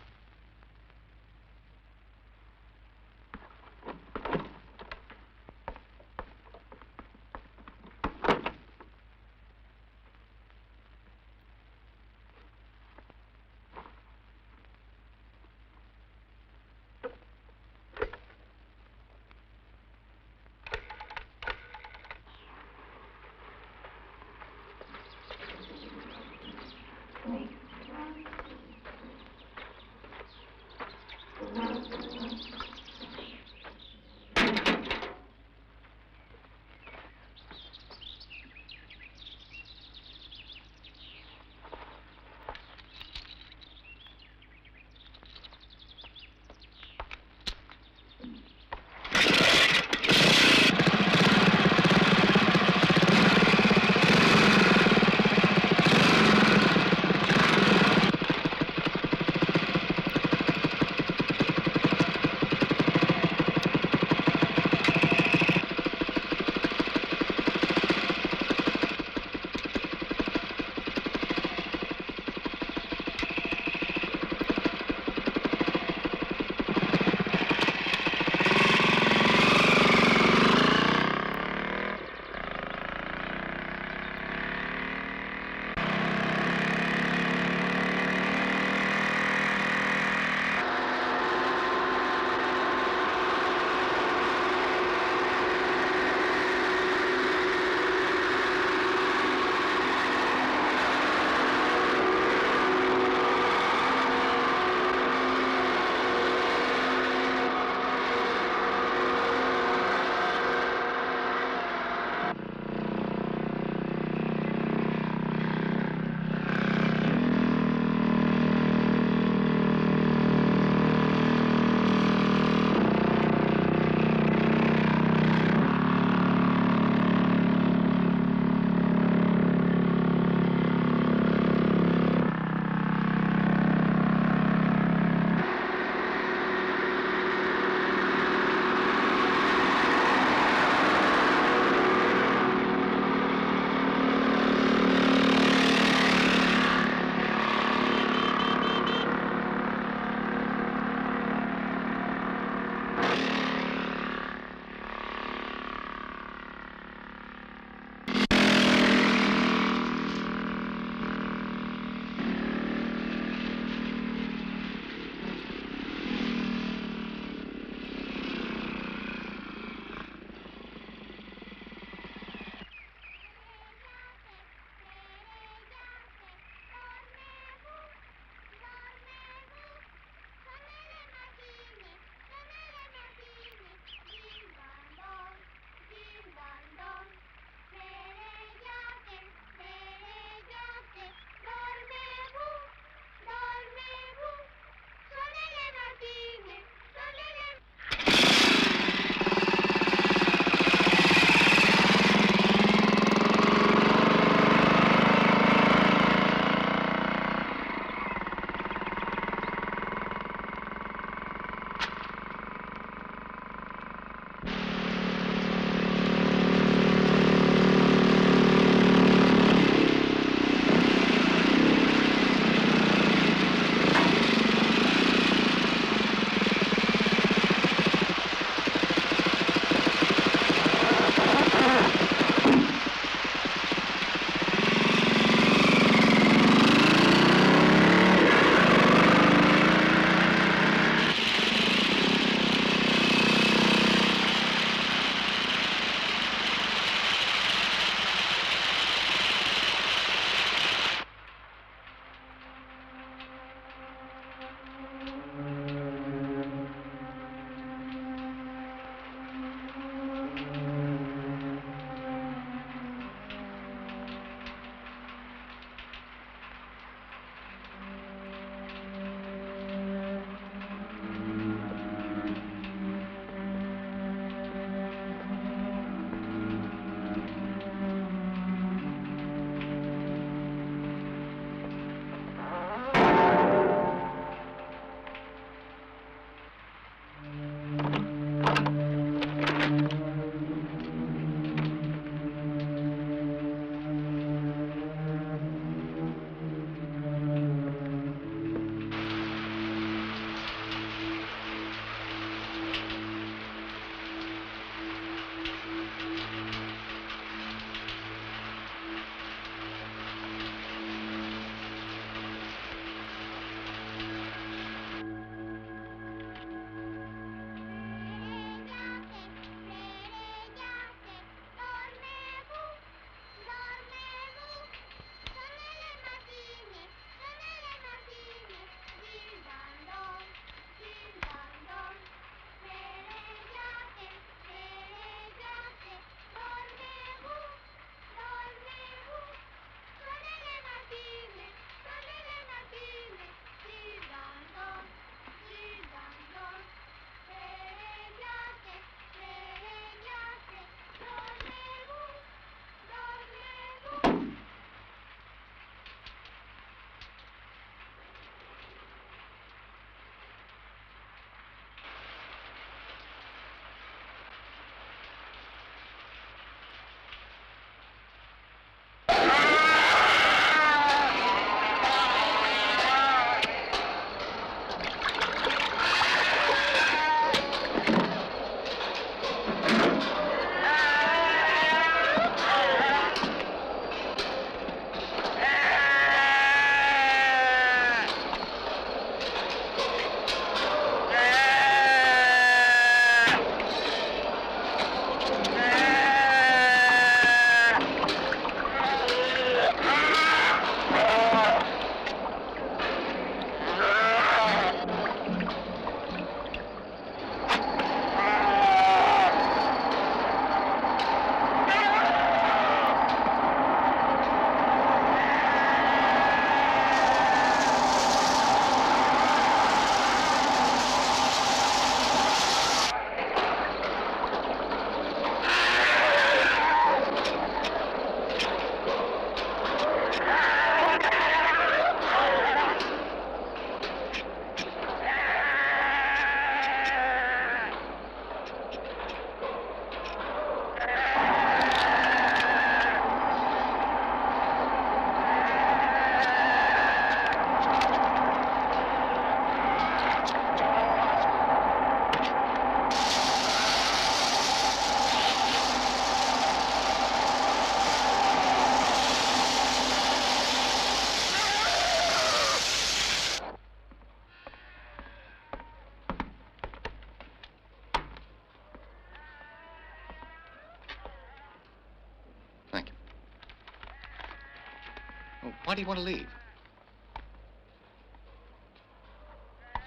do you want to leave?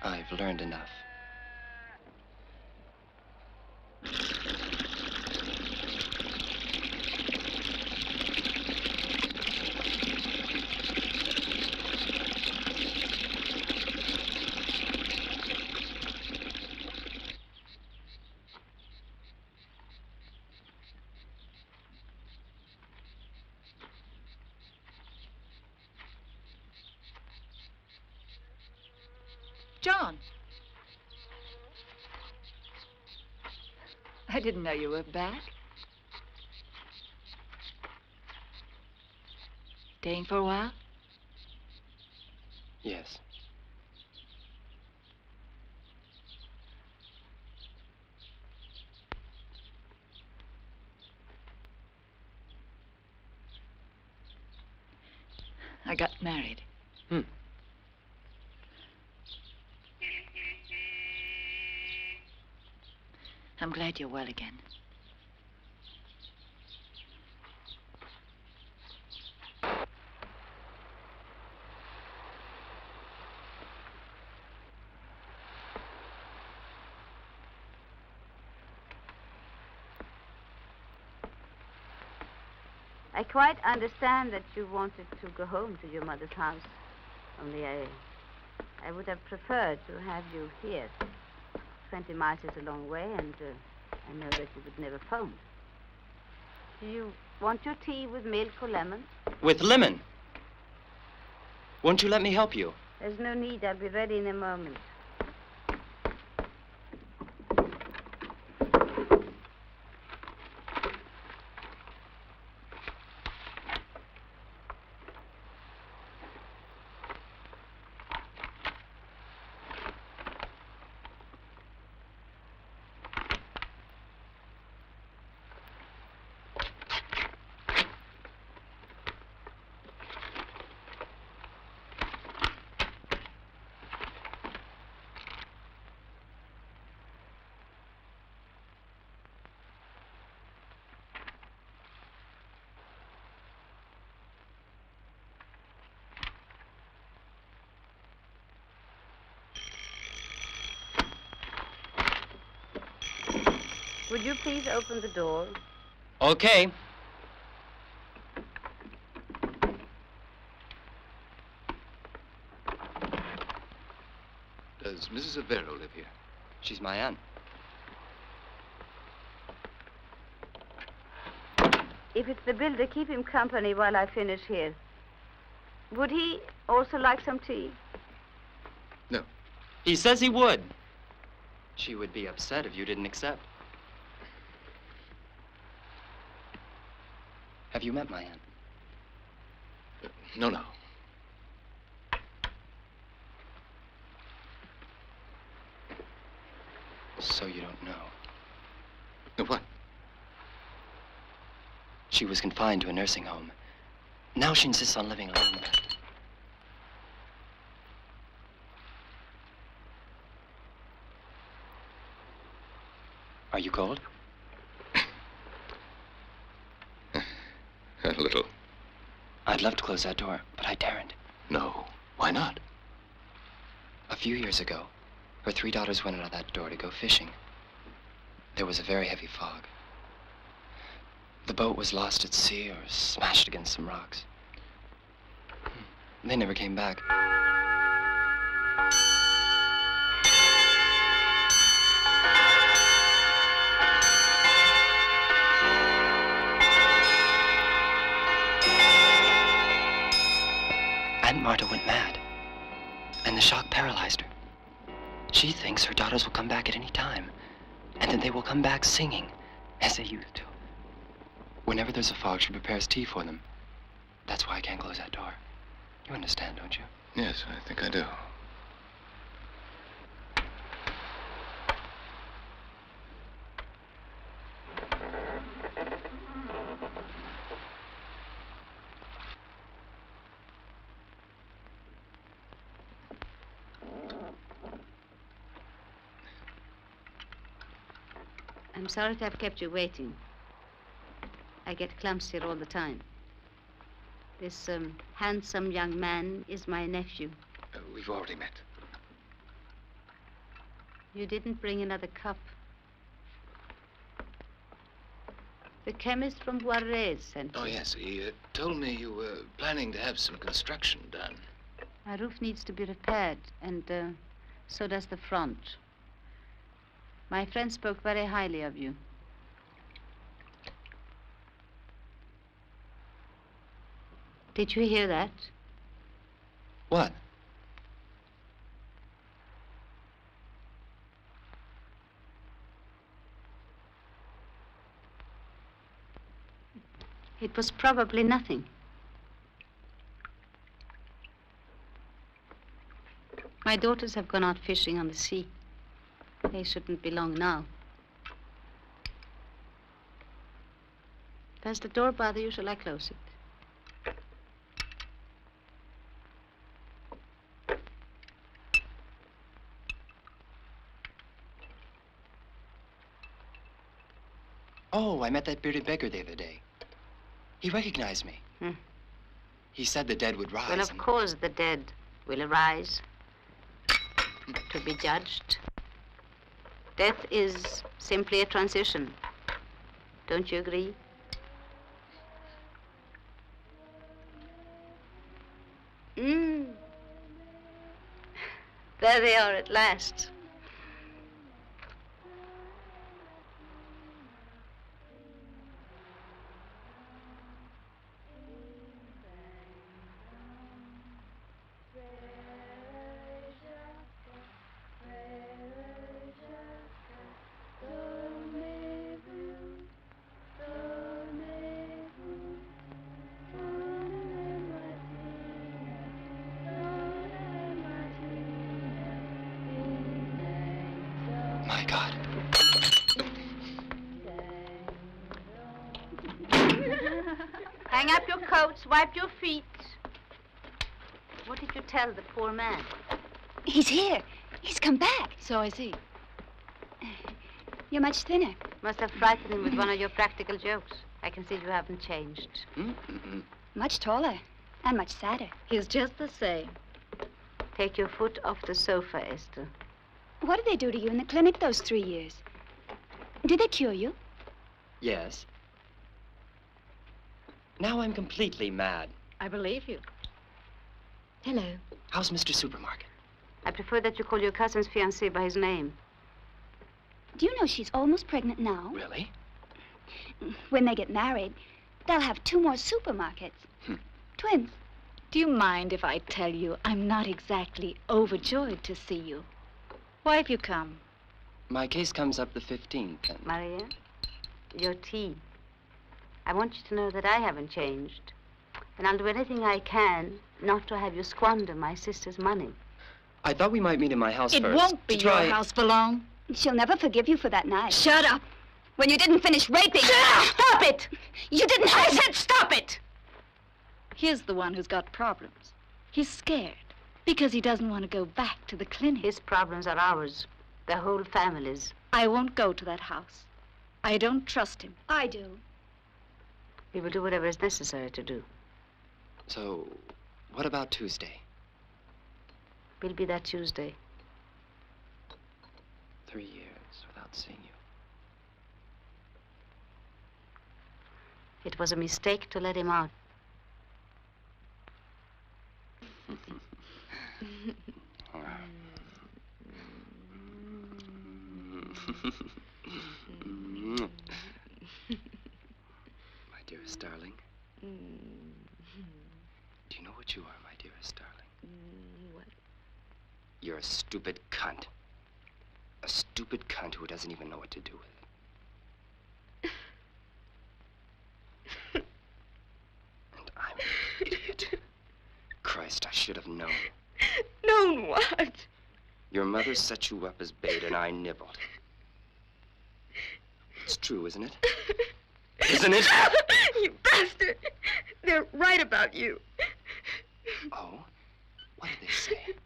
I've learned enough. John! I didn't know you were back. Staying for a while? Yes. I got married. I'm glad you're well again. I quite understand that you wanted to go home to your mother's house. Only I would have preferred to have you here. 20 miles is a long way, and I know that you would never phone. Do you want your tea with milk or lemon? With lemon. Won't you let me help you? There's no need. I'll be ready in a moment. Would you please open the door? Okay. Does Mrs. Avero live here? She's my aunt. If it's the builder, keep him company while I finish here. Would he also like some tea? No. He says he would. She would be upset if you didn't accept. Have you met my aunt? No, no. So you don't know. What? She was confined to a nursing home. Now she insists on living alone. Are you cold? A little. I'd love to close that door, but I daren't. No. Why not? A few years ago, her 3 daughters went out of that door to go fishing. There was a very heavy fog. The boat was lost at sea or smashed against some rocks. They never came back. Aunt Marta went mad, and the shock paralyzed her. She thinks her daughters will come back at any time, and that they will come back singing, as they used to. Whenever there's a fog, she prepares tea for them. That's why I can't close that door. You understand, don't you? Yes, I think I do. I'm sorry to have kept you waiting. I get clumsy here all the time. This handsome young man is my nephew. We've already met. You didn't bring another cup. The chemist from Juarez sent Oh, you. yes. He told me you were planning to have some construction done. My roof needs to be repaired, and so does the front. My friend spoke very highly of you. Did you hear that? What? It was probably nothing. My daughters have gone out fishing on the sea. They shouldn't be long now. Does the door bother you? Shall I close it? Oh, I met that bearded beggar the other day. He recognized me. Hmm. He said the dead would rise. Well, of course the dead will arise to be judged. Death is simply a transition. Don't you agree? There they are at last. My God. Hang up your coats, wipe your feet. What did you tell the poor man? He's here. He's come back. So I see. You're much thinner. Must have frightened him with one of your practical jokes. I can see you haven't changed. Much taller. And much sadder. He's just the same. Take your foot off the sofa, Esther. What did they do to you in the clinic those 3 years? Did they cure you? Yes. Now I'm completely mad. I believe you. Hello. How's Mr. Supermarket? I prefer that you call your cousin's fiancé by his name. Do you know she's almost pregnant now? Really? When they get married, they'll have 2 more supermarkets. Twins. Do you mind if I tell you I'm not exactly overjoyed to see you? Why have you come? My case comes up the 15th, and... Maria, your tea. I want you to know that I haven't changed. And I'll do anything I can not to have you squander my sister's money. I thought we might meet in my house It first. won't be to try... your house for long. She'll never forgive you for that night. Shut up! When you didn't finish raping. Shut up! Stop it! You didn't I have said stop it! Here's the one who's got problems. He's scared because he doesn't want to go back to the clinic. His problems are ours. The whole family's. I won't go to that house. I don't trust him. I do. We will do whatever is necessary to do. So, what about Tuesday? We'll be there Tuesday. 3 years without seeing you. It was a mistake to let him out. My dearest darling. Do you know what you are, my dearest darling? What? You're a stupid cunt. A stupid cunt who doesn't even know what to do with it. And I'm an idiot. Christ, I should have known. Known what? Your mother set you up as bait and I nibbled. It's true, isn't it? Isn't it? You bastard! They're right about you. Oh? What did they say?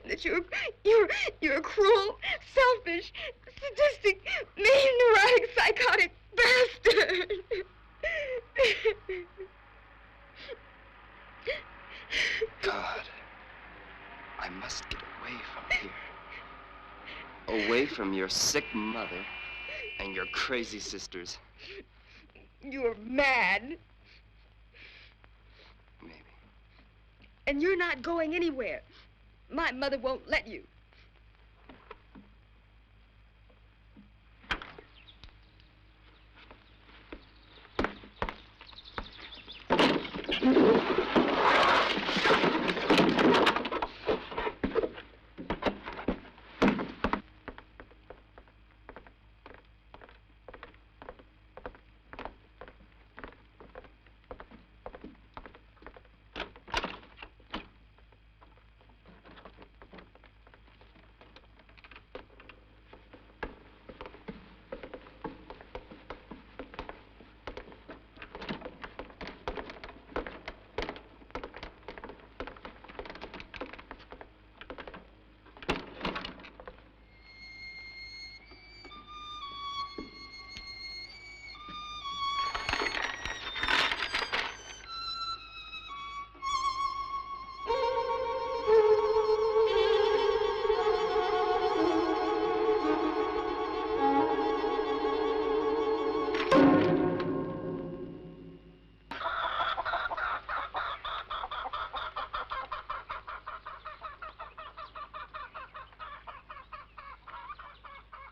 That you're a cruel, selfish, sadistic, mean, neurotic, psychotic bastard. God. I must get away from here. Away from your sick mother and your crazy sisters. You're mad. Maybe. And you're not going anywhere. My mother won't let you.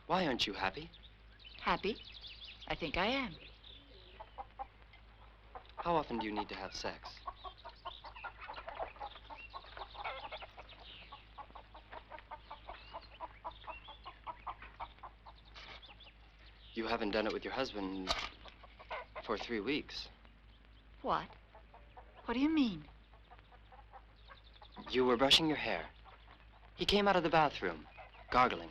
Why aren't you happy? Happy? I think I am. How often do you need to have sex? You haven't done it with your husband for 3 weeks. What? What do you mean? You were brushing your hair. He came out of the bathroom, gargling,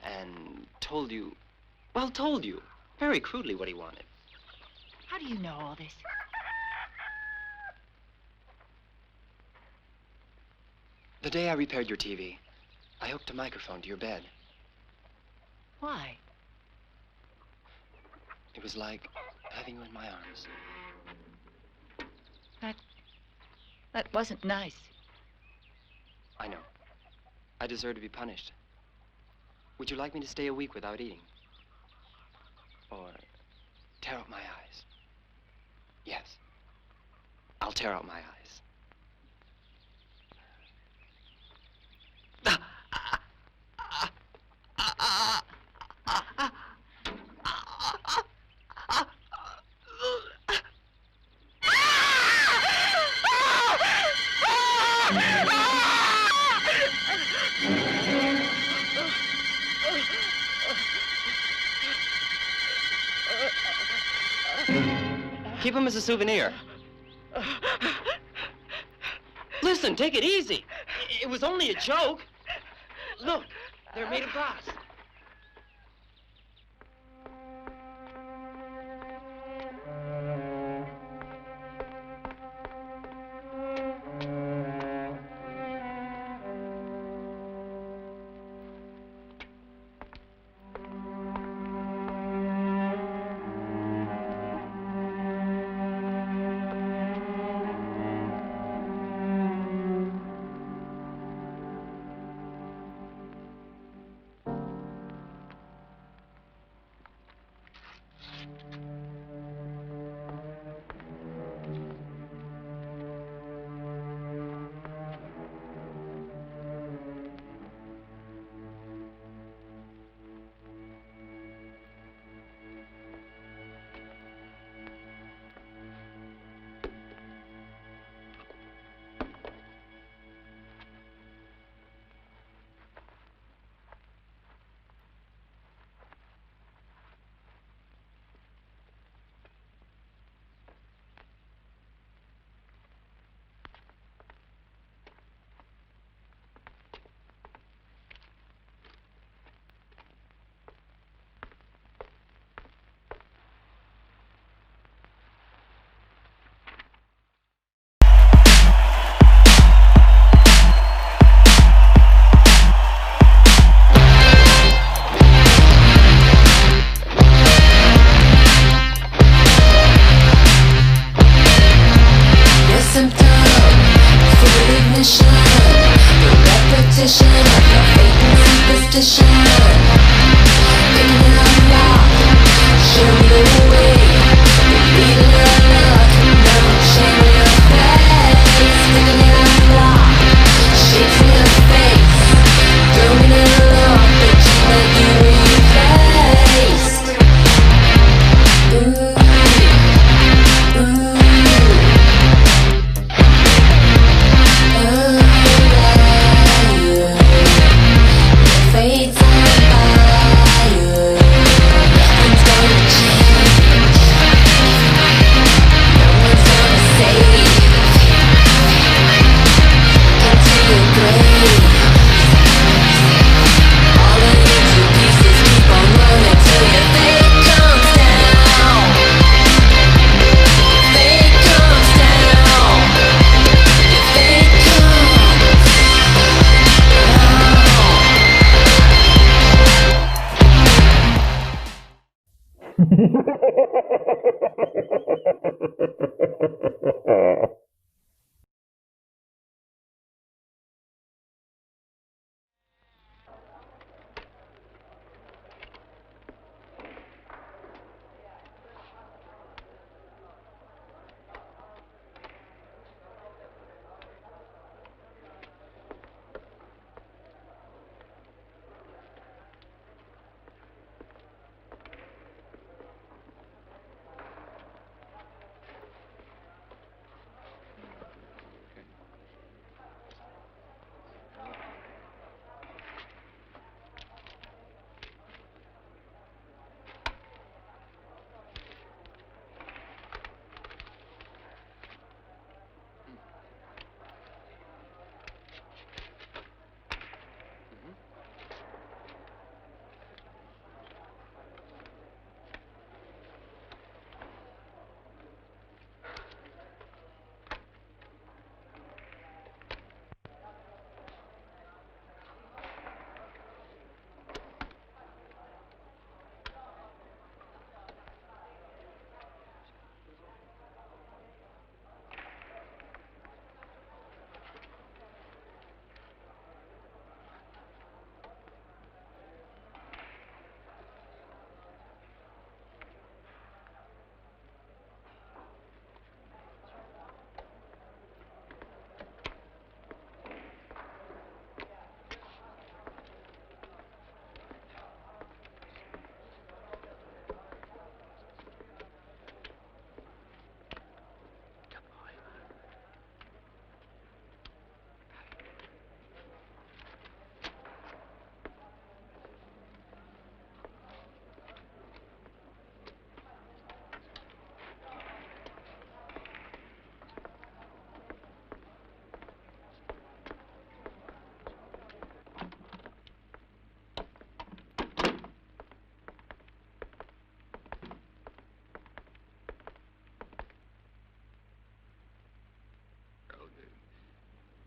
and told you very crudely what he wanted. How do you know all this? The day I repaired your TV, I hooked a microphone to your bed. Why? It was like having you in my arms. That wasn't nice. I know. I deserve to be punished. Would you like me to stay a week without eating? Or tear out my eyes? Yes. I'll tear out my eyes. Keep them as a souvenir. Listen, take it easy. It was only a joke. Look, they're made of glass. to shine. Picking up lock, show me the way. Lead a little luck, no shame on your face. Picking up lock, shakes in your face. Throw me the lump that you let you replace. Ooh, ooh. Fate's on fire. Nothing's gonna change. No one's gonna save. Into your grave. All into pieces. Keep on running till your fate comes down. Fate comes down. Your fate comes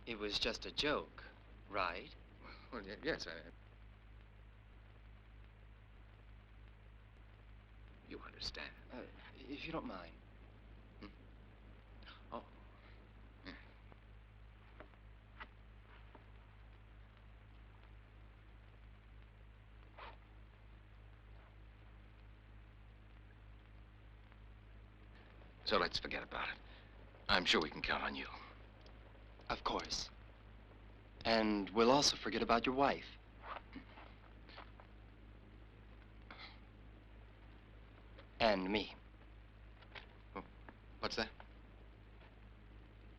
It was just a joke, right? Well, yes, you understand. If you don't mind. Oh. Yeah. So let's forget about it. I'm sure we can count on you. Of course. And we'll also forget about your wife. And me. What's that?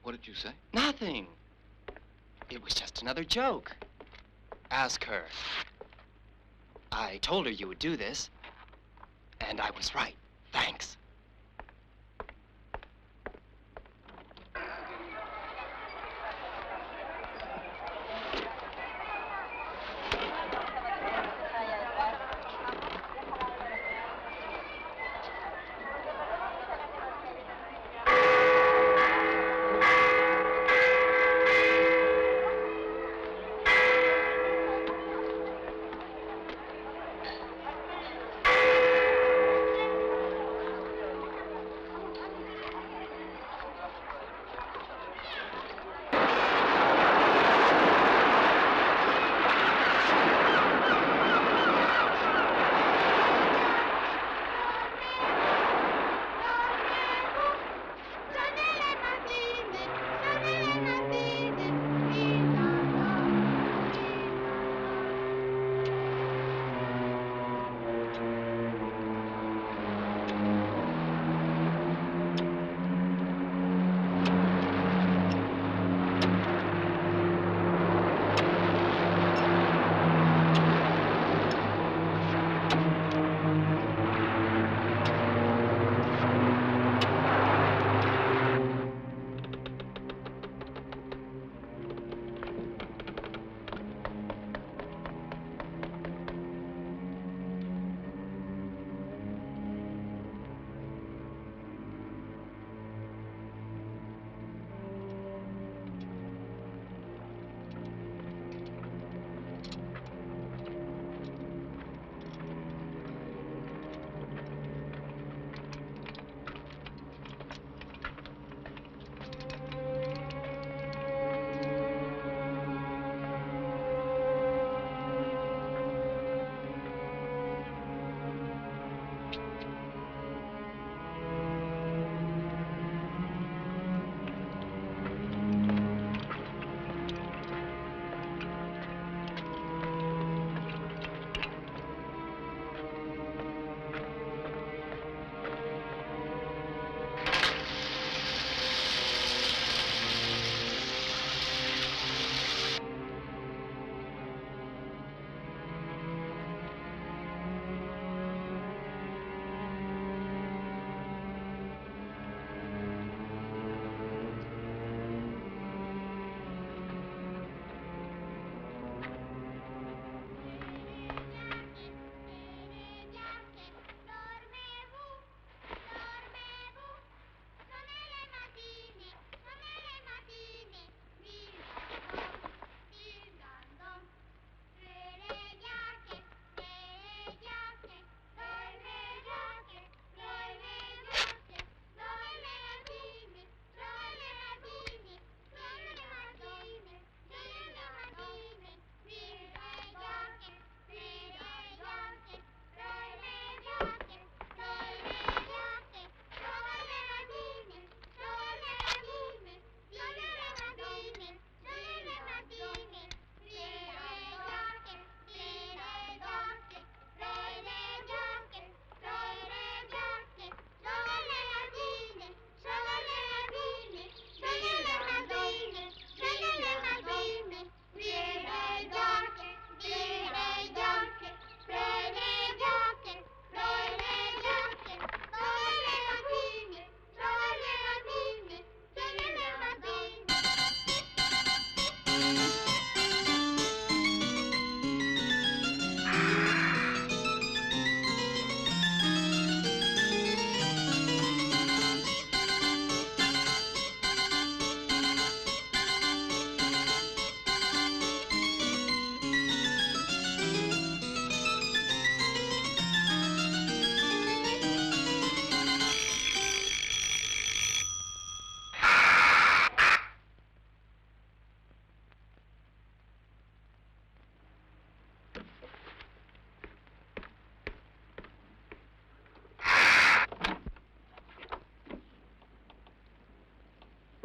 What did you say? Nothing. It was just another joke. Ask her. I told her you would do this, and I was right. Thanks.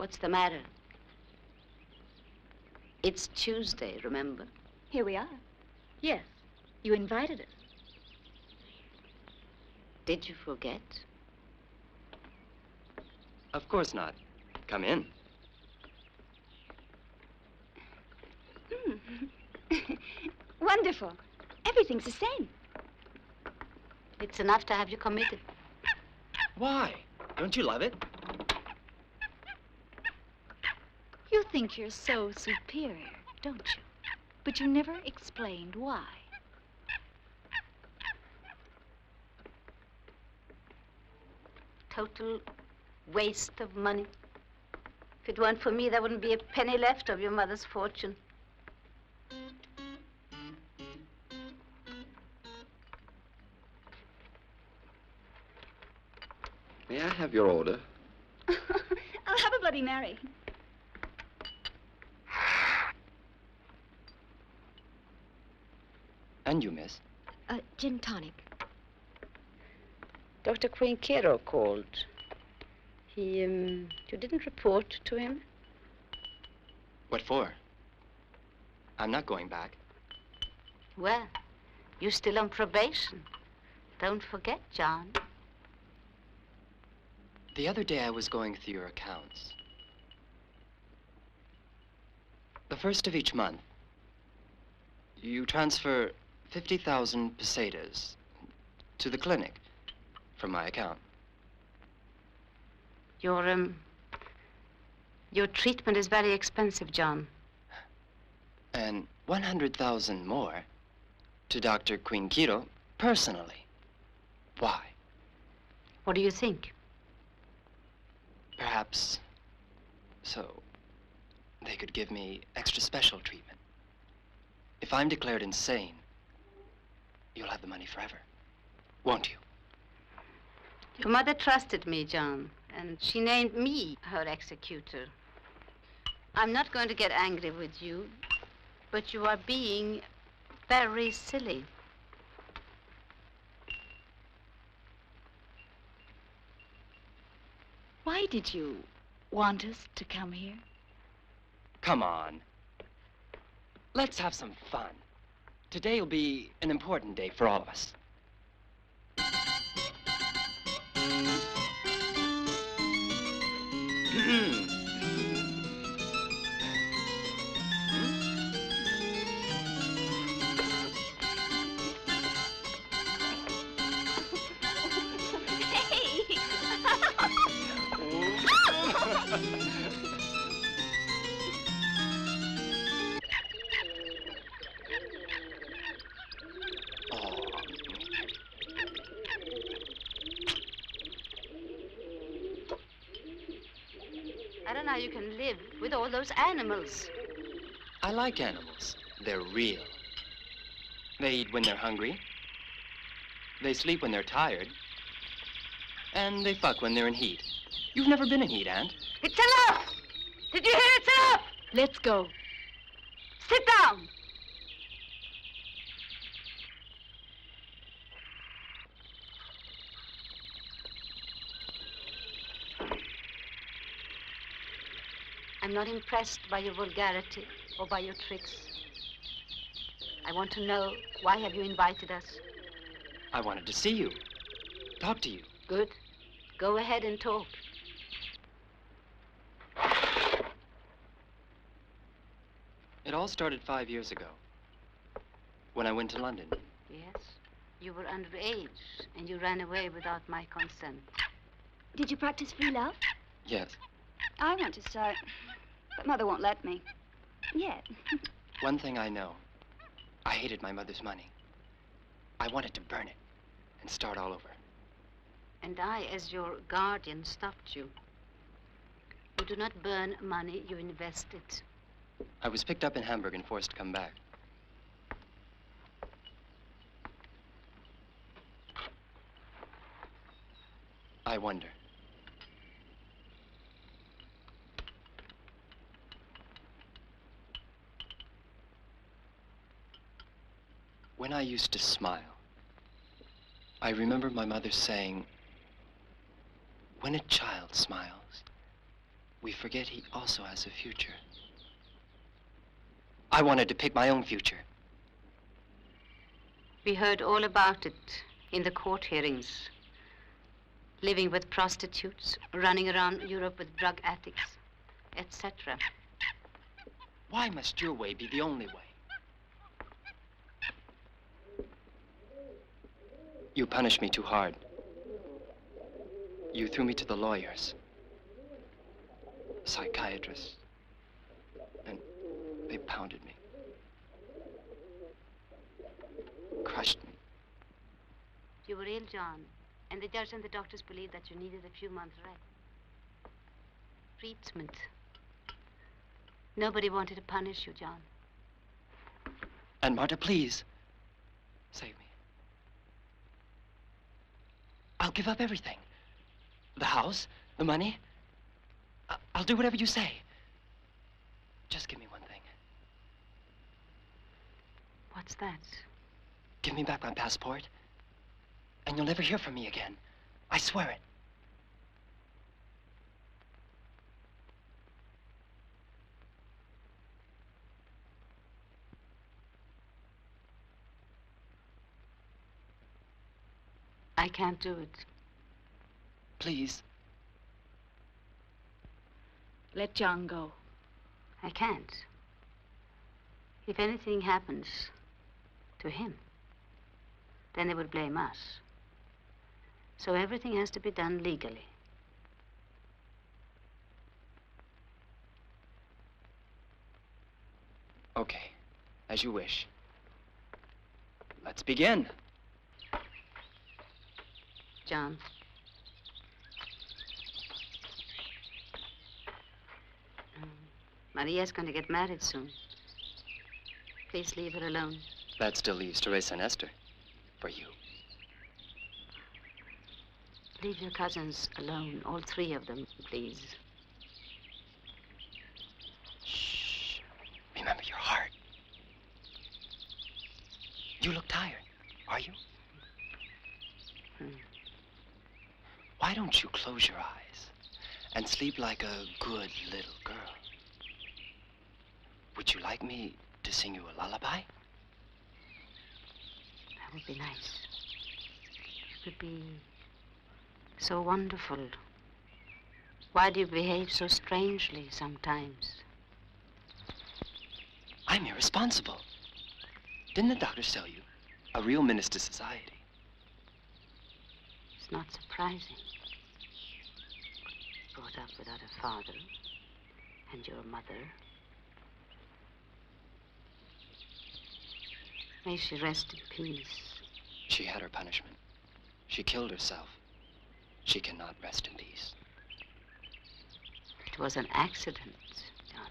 What's the matter? It's Tuesday, remember? Here we are. Yes, you invited us. Did you forget? Of course not. Come in. Wonderful. Everything's the same. It's enough to have you committed. Why? Don't you love it? You think you're so superior, don't you? But you never explained why. Total waste of money. If it weren't for me, there wouldn't be a penny left of your mother's fortune. May I have your order? I'll have a Bloody Mary. And you, miss? Gin tonic. Dr. Quinquero called. You didn't report to him? What for? I'm not going back. Well, you're still on probation. Don't forget, John. The other day I was going through your accounts. The first of each month, you transfer 50,000 pesetas to the clinic from my account. Your treatment is very expensive, John. And 100,000 more to Dr. Quinquero personally. Why? What do you think? Perhaps so they could give me extra special treatment. If I'm declared insane, you'll have the money forever, won't you? Your mother trusted me, John, and she named me her executor. I'm not going to get angry with you, but you are being very silly. Why did you want us to come here? Come on. Let's have some fun. Today will be an important day for all of us. I don't know how you can live with all those animals. I like animals. They're real. They eat when they're hungry. They sleep when they're tired. And they fuck when they're in heat. You've never been in heat, Aunt. It's enough! Did you hear it's enough? Let's go. Sit down! I'm not impressed by your vulgarity or by your tricks. I want to know, why have you invited us? I wanted to see you. Talk to you. Good. Go ahead and talk. It all started 5 years ago, when I went to London. Yes. You were underage, and you ran away without my consent. Did you practice free love? Yes. I want to start, but Mother won't let me. Yet. One thing I know. I hated my mother's money. I wanted to burn it and start all over. And I, as your guardian, stopped you. You do not burn money, you invest it. I was picked up in Hamburg and forced to come back. I wonder. When I used to smile, I remember my mother saying, when a child smiles, we forget he also has a future. I wanted to pick my own future. We heard all about it in the court hearings. Living with prostitutes, running around Europe with drug addicts, etc. Why must your way be the only way? You punished me too hard. You threw me to the lawyers, psychiatrists, and they pounded me, crushed me. You were ill, John, and the judge and the doctors believed that you needed a few months' rest. Treatment. Nobody wanted to punish you, John. And Marta, please, save me. I'll give up everything. The house, the money. I'll do whatever you say. Just give me one thing. What's that? Give me back my passport, and you'll never hear from me again. I swear it. I can't do it. Please. Let John go. I can't. If anything happens to him, then they would blame us. So everything has to be done legally. Okay, as you wish. Let's begin. John. Maria's going to get married soon. Please leave her alone. That still leaves Teresa and Esther. For you. Leave your cousins alone, all three of them, please. Shh. Remember your heart. You look tired. Are you? Why don't you close your eyes and sleep like a good little girl? Would you like me to sing you a lullaby? That would be nice. It would be so wonderful. Why do you behave so strangely sometimes? I'm irresponsible. Didn't the doctors tell you? A real menace to society. It's not surprising. Brought up without a father and your mother. May she rest in peace. She had her punishment. She killed herself. She cannot rest in peace. It was an accident, John.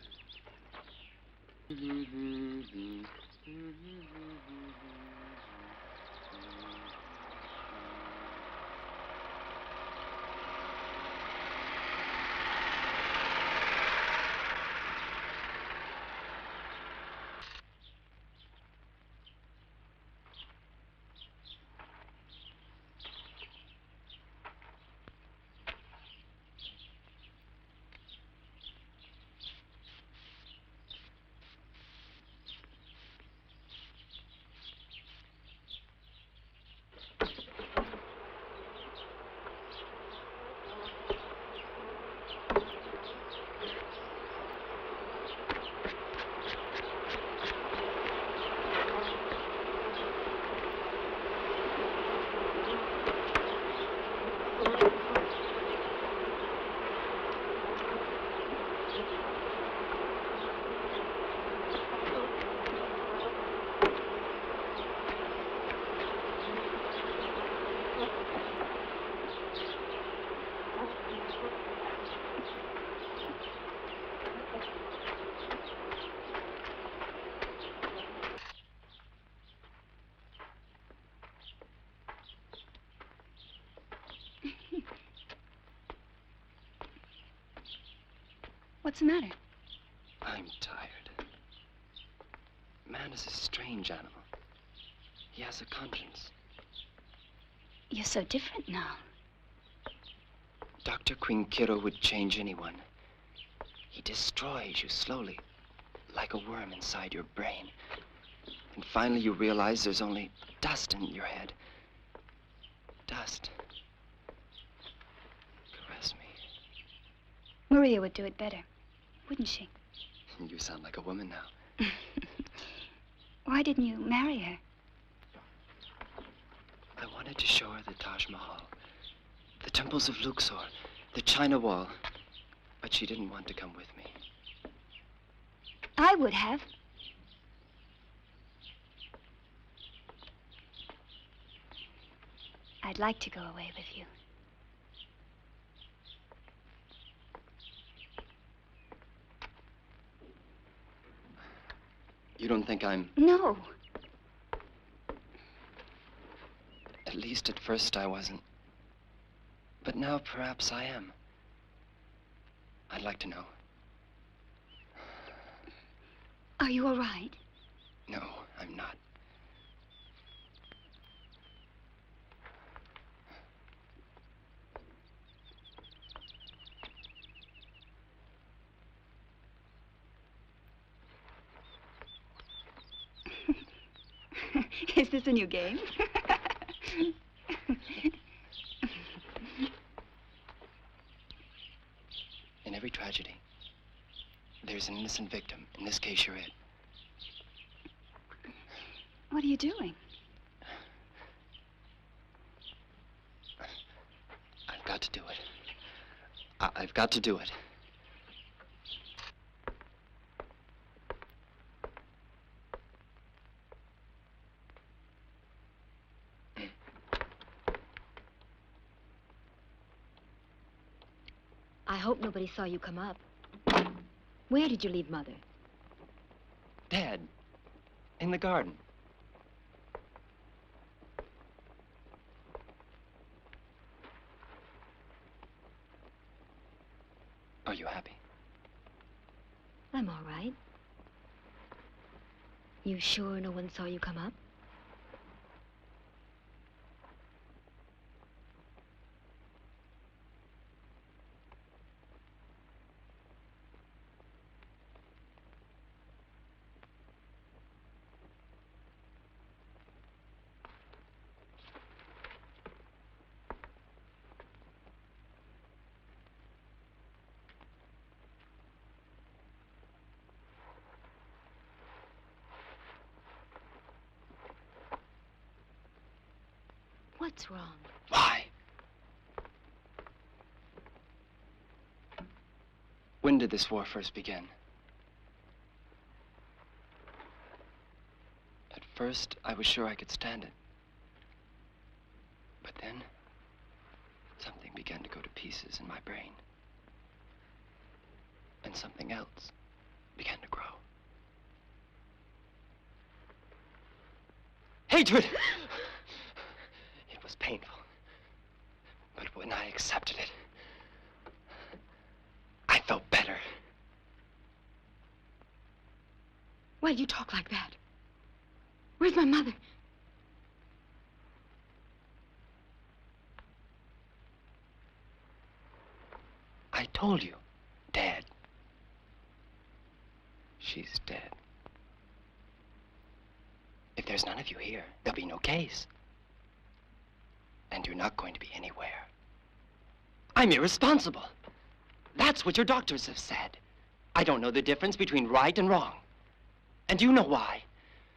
What's the matter? I'm tired. Man is a strange animal. He has a conscience. You're so different now. Dr. Quinquero would change anyone. He destroys you slowly, like a worm inside your brain. And finally you realize there's only dust in your head. Dust. Caress me. Maria would do it better, wouldn't she? You sound like a woman now. Why didn't you marry her? I wanted to show her the Taj Mahal, the temples of Luxor, the China Wall, but she didn't want to come with me. I would have. I'd like to go away with you. You don't think I'm... No. At least at first I wasn't. But now perhaps I am. I'd like to know. Are you all right? No, I'm not. Is this a new game? In every tragedy, there's an innocent victim. In this case, you're it. What are you doing? I've got to do it. I've got to do it. I hope nobody saw you come up. Where did you leave Mother? Dead. In the garden. Are you happy? I'm all right. You sure no one saw you come up? What's wrong? Why? When did this war first begin? At first, I was sure I could stand it. But then, something began to go to pieces in my brain. And something else began to grow. Hatred! It was painful. But when I accepted it, I felt better. Why do you talk like that? Where's my mother? I told you, dead. She's dead. If there's none of you here, there'll be no case. And you're not going to be anywhere. I'm irresponsible. That's what your doctors have said. I don't know the difference between right and wrong. And you know why.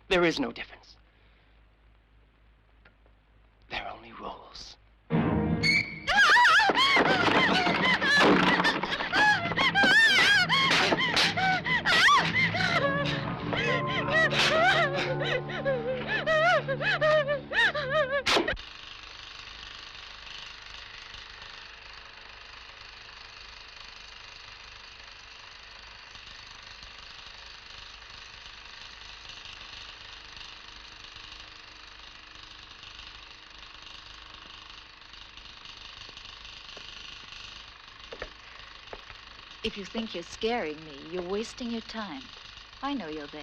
There is no difference. There are only rules. If you think you're scaring me, you're wasting your time. I know you're there.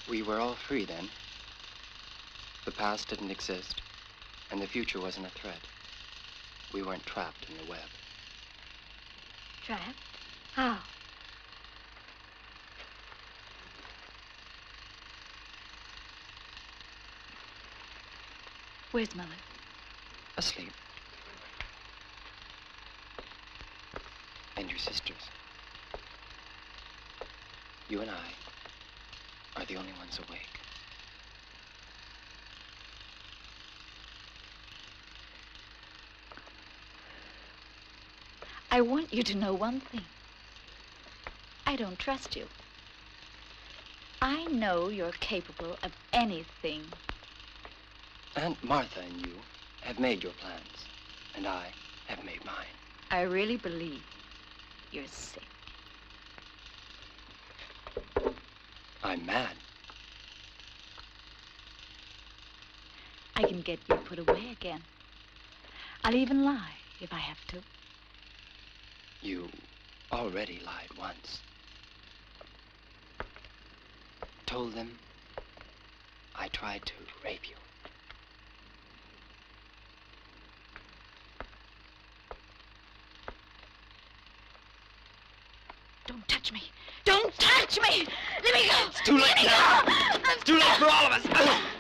We were all free then. The past didn't exist, and the future wasn't a threat. We weren't trapped in the web. Trapped? How? Where's Mother? Asleep. And your sisters. You and I are the only ones awake. I want you to know one thing. I don't trust you. I know you're capable of anything. Aunt Martha and you have made your plans, and I have made mine. I really believe you're sick. I'm mad. I can get you put away again. I'll even lie if I have to. You already lied once. Told them I tried to rape you. Don't touch me. Don't touch me! Let me go! It's too late Let me now. go! It's too late for all of us.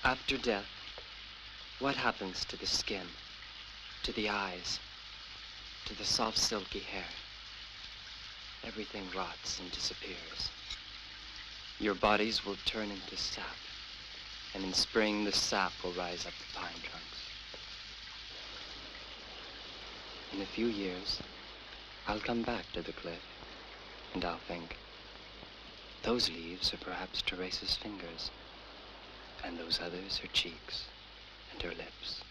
After death, what happens to the skin, to the eyes, to the soft silky hair? Everything rots and disappears. Your bodies will turn into sap, and in spring the sap will rise up the pine trunks. In a few years, I'll come back to the cliff, and I'll think, those leaves are perhaps Teresa's fingers, and those others her cheeks and her lips.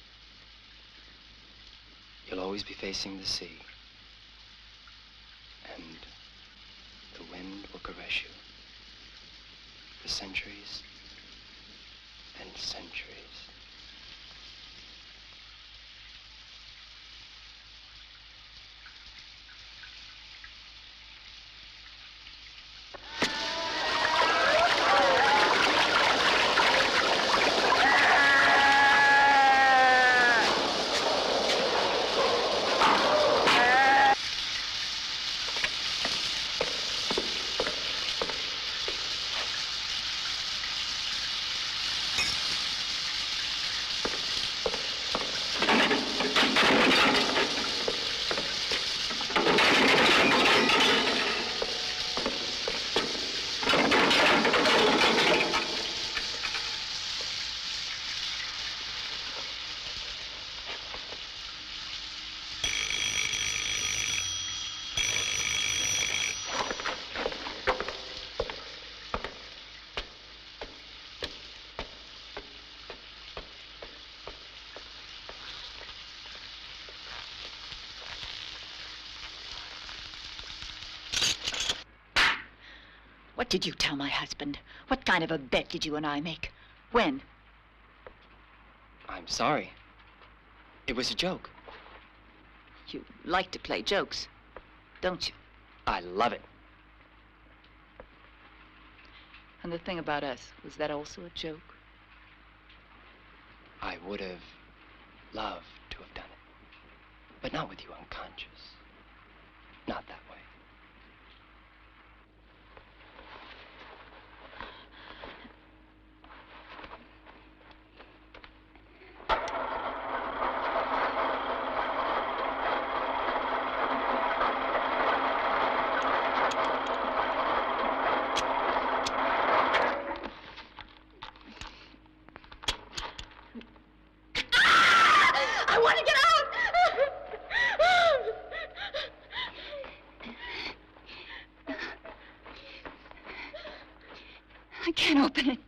You'll always be facing the sea, and the wind will caress you for centuries and centuries. What did you tell my husband? What kind of a bet did you and I make? When? I'm sorry. It was a joke. You like to play jokes, don't you? I love it. And the thing about us, was that also a joke? I would have loved to have done it, but not with you unconscious. Not that way. I want to get out! I can't open it.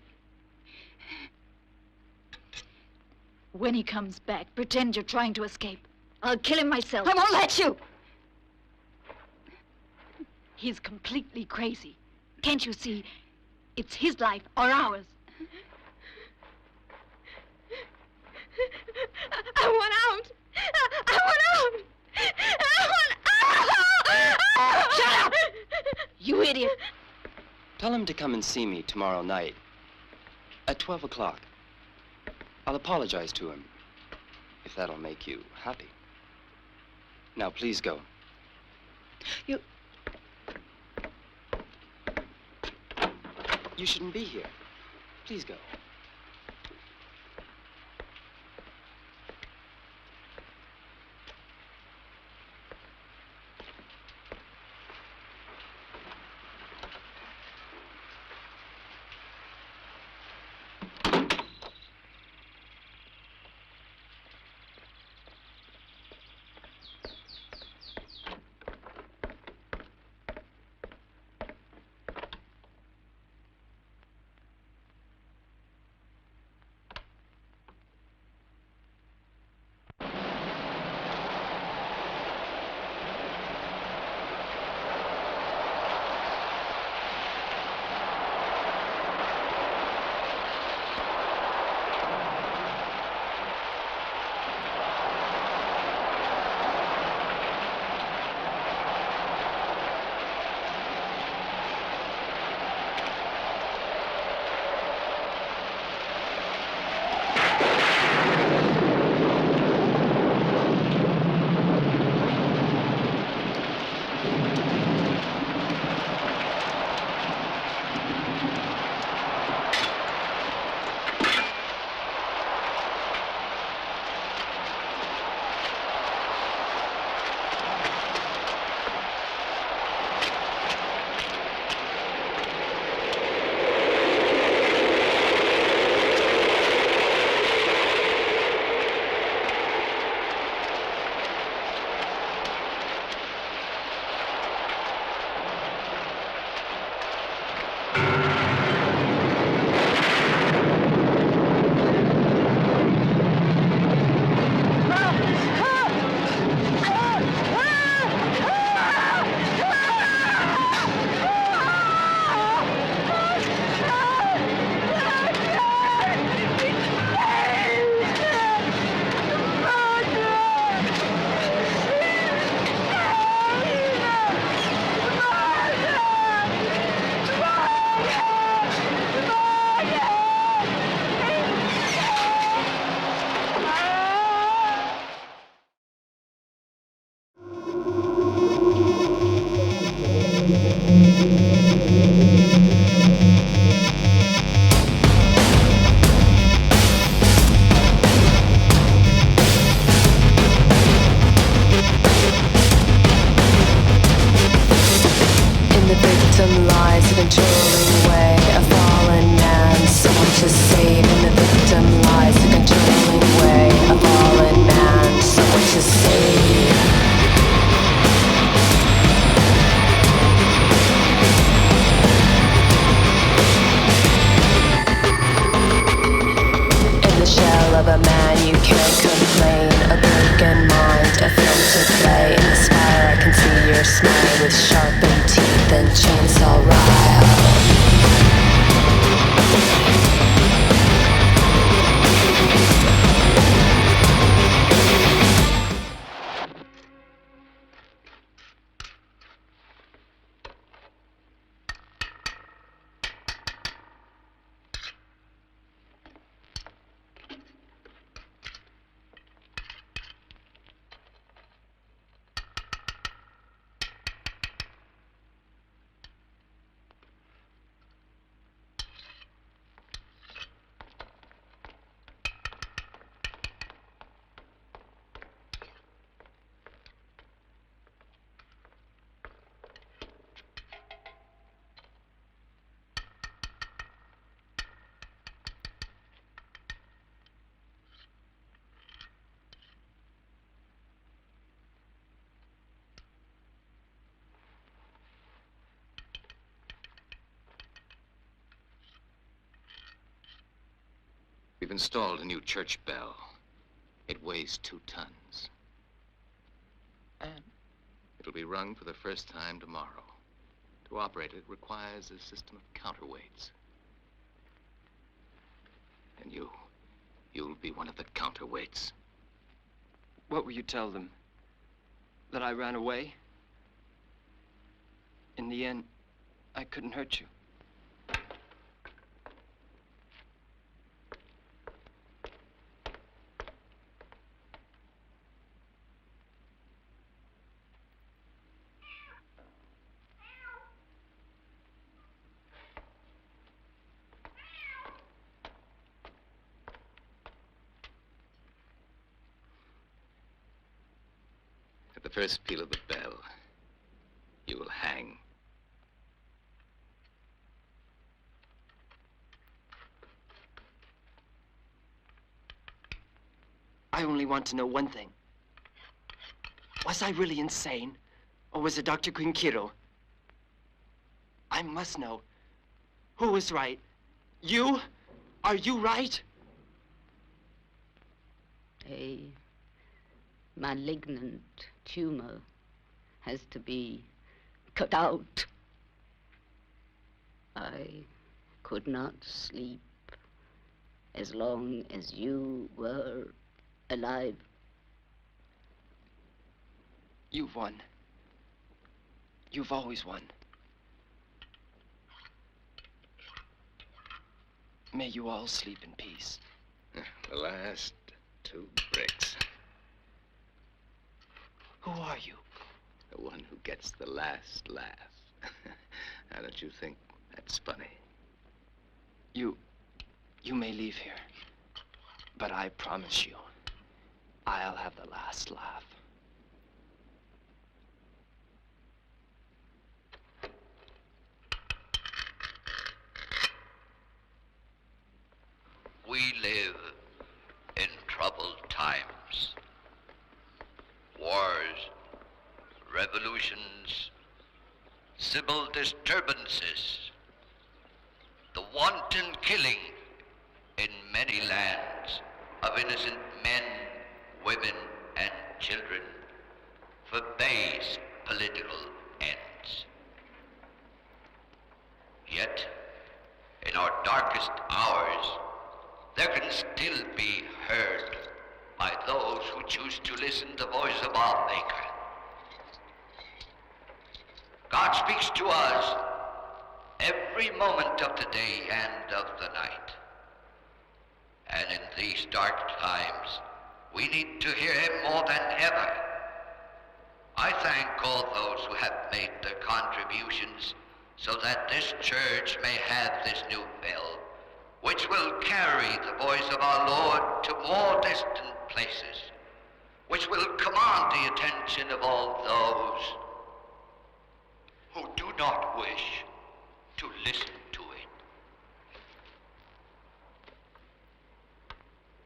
When he comes back, pretend you're trying to escape. I'll kill him myself. I won't let you! He's completely crazy. Can't you see? It's his life or ours. I want out! I want out! I want out! Shut up! You idiot! Tell him to come and see me tomorrow night at 12 o'clock. I'll apologize to him, if that'll make you happy. Now, please go. You shouldn't be here. Please go. We've installed a new church bell. It weighs 2 tons. And? It'll be rung for the first time tomorrow. To operate it requires a system of counterweights. And you'll be one of the counterweights. What will you tell them? That I ran away? In the end, I couldn't hurt you. At the first peal of the bell, you will hang. I only want to know one thing. Was I really insane? Or was it Dr. Quinkiro? I must know. Who was right? You? Are you right? A malignant tumor has to be cut out. I could not sleep as long as you were alive. You've won. You've always won. May you all sleep in peace. The last 2 bricks. Who are you? The one who gets the last laugh. Now, don't you think that's funny? You may leave here, but I promise you, I'll have the last laugh. We live in troubled times. Wars, revolutions, civil disturbances, the wanton killing in many lands of innocent men, women, and children for base political ends. Yet, in our darkest hours, there can still be heard by those who choose to listen the voice of our Maker. God speaks to us every moment of the day and of the night. And in these dark times, we need to hear him more than ever. I thank all those who have made their contributions so that this church may have this new bell, which will carry the voice of our Lord to more distant places, which will command the attention of all those who do not wish to listen to it.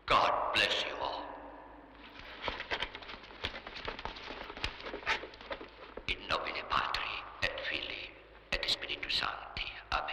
God bless you all. In nomine Patri et Filii et Spiritus Sancti. Amen.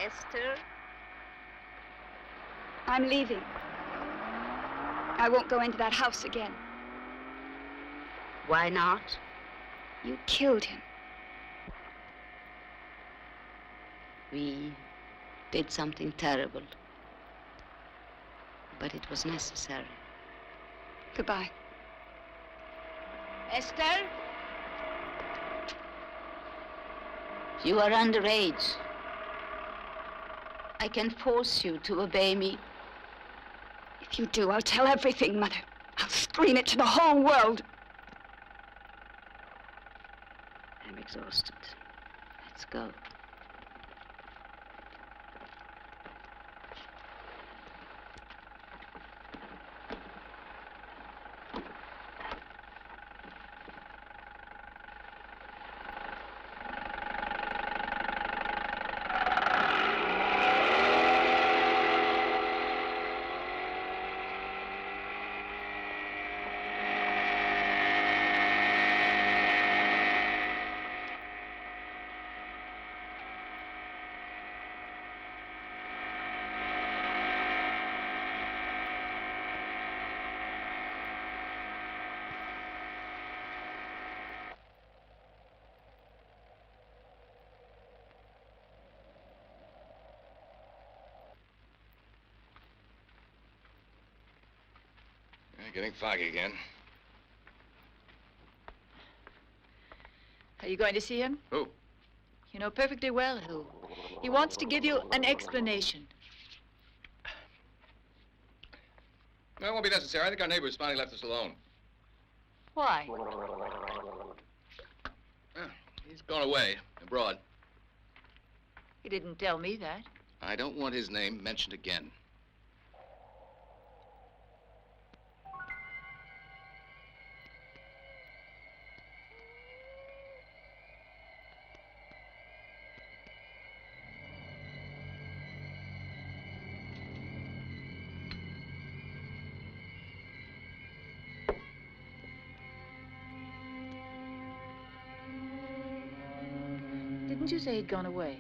Esther? I'm leaving. I won't go into that house again. Why not? You killed him. We did something terrible. But it was necessary. Goodbye. Esther? You are underage. I can force you to obey me. If you do, I'll tell everything, Mother. I'll scream it to the whole world. I'm exhausted. Let's go. Getting foggy again. Are you going to see him? Who? You know perfectly well who. He wants to give you an explanation. No, it won't be necessary. I think our neighbors finally left us alone. Why? He's gone away, abroad. He didn't tell me that. I don't want his name mentioned again. Didn't you say he'd gone away?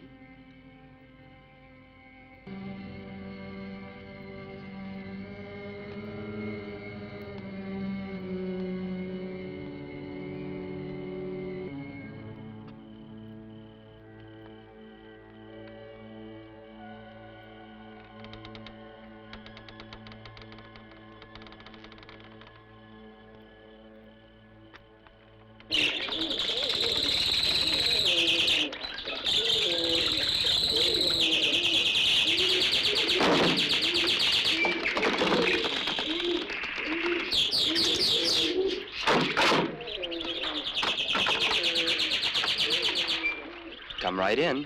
Come right in.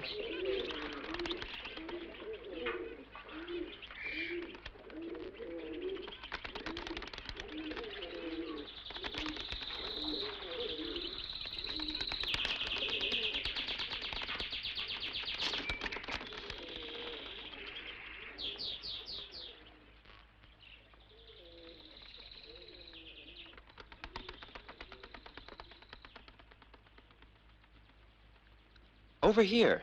Over here.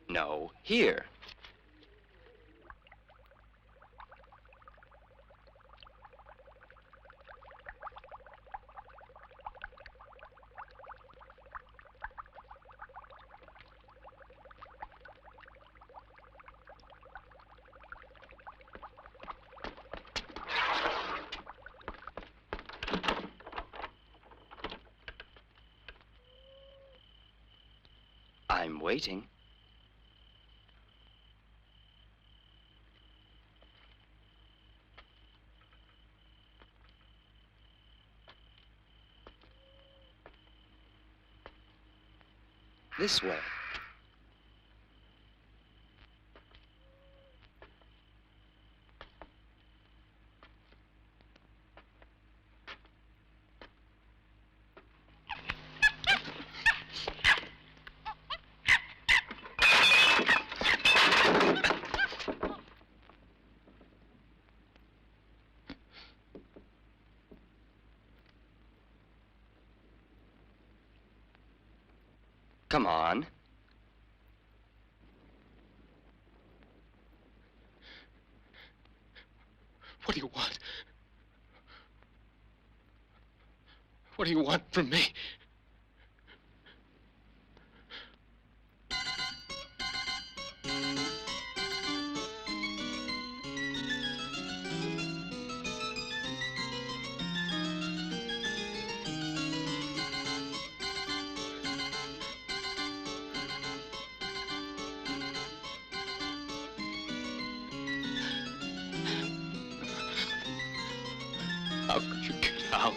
No, here. I'm waiting. This way. Come on. What do you want? What do you want from me? How could you get out?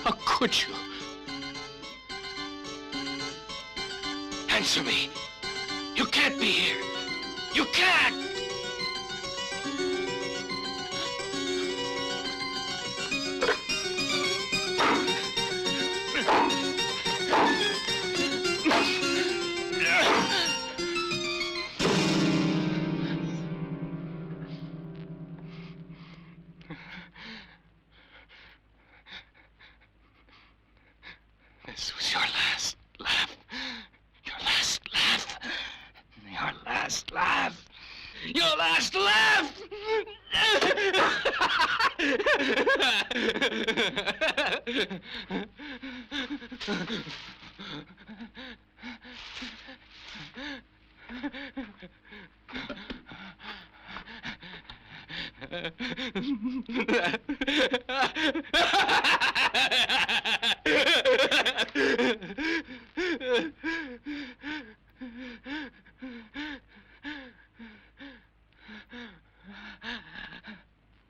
How could you? Answer me. You can't be here. You can't! This was your last laugh. Your last laugh. Your last laugh. Your last laugh!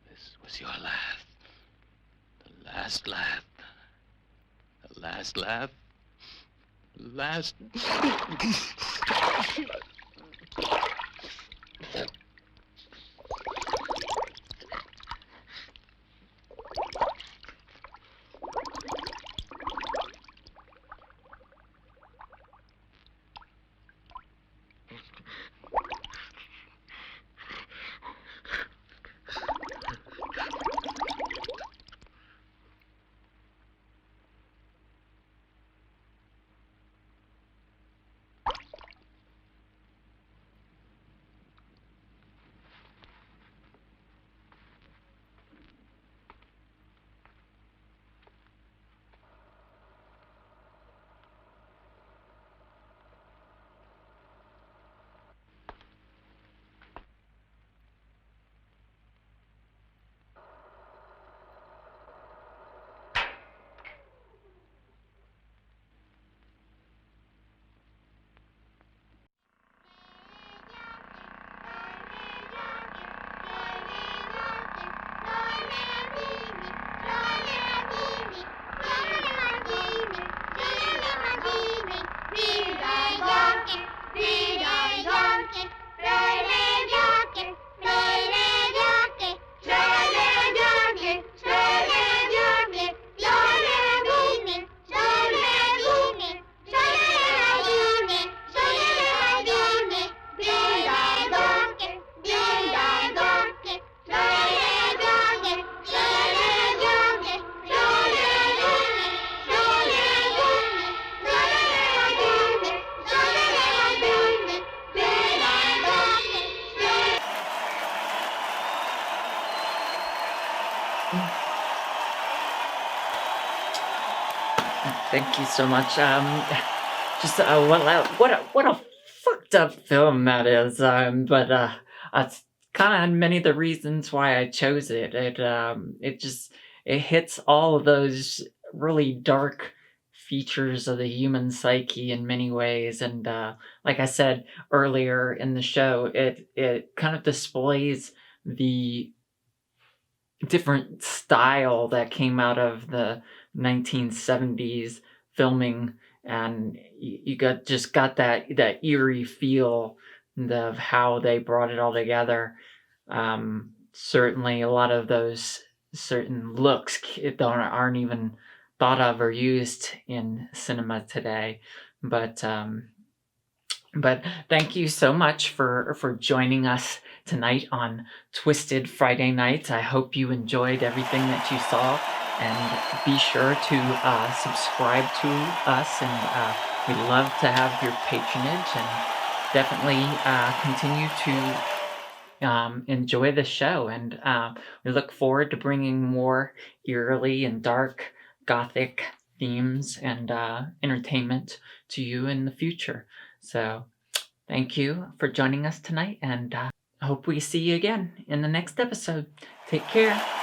This was your laugh. The last laugh. The last laugh. The last... Thank you so much. Just what a fucked up film that is. But that's kind of many of the reasons why I chose it. It hits all of those really dark features of the human psyche in many ways, and like I said earlier in the show, it kind of displays the different style that came out of the 1970s filming, and you got that eerie feel of how they brought it all together. Certainly a lot of those certain looks aren't even thought of or used in cinema today, but thank you so much for joining us tonight on Twisted Friday Nights. I hope you enjoyed everything that you saw, and be sure to subscribe to us and We love to have your patronage and definitely continue to enjoy the show. And we look forward to bringing more eerily and dark gothic themes and entertainment to you in the future. So thank you for joining us tonight, and I hope we see you again in the next episode. Take care.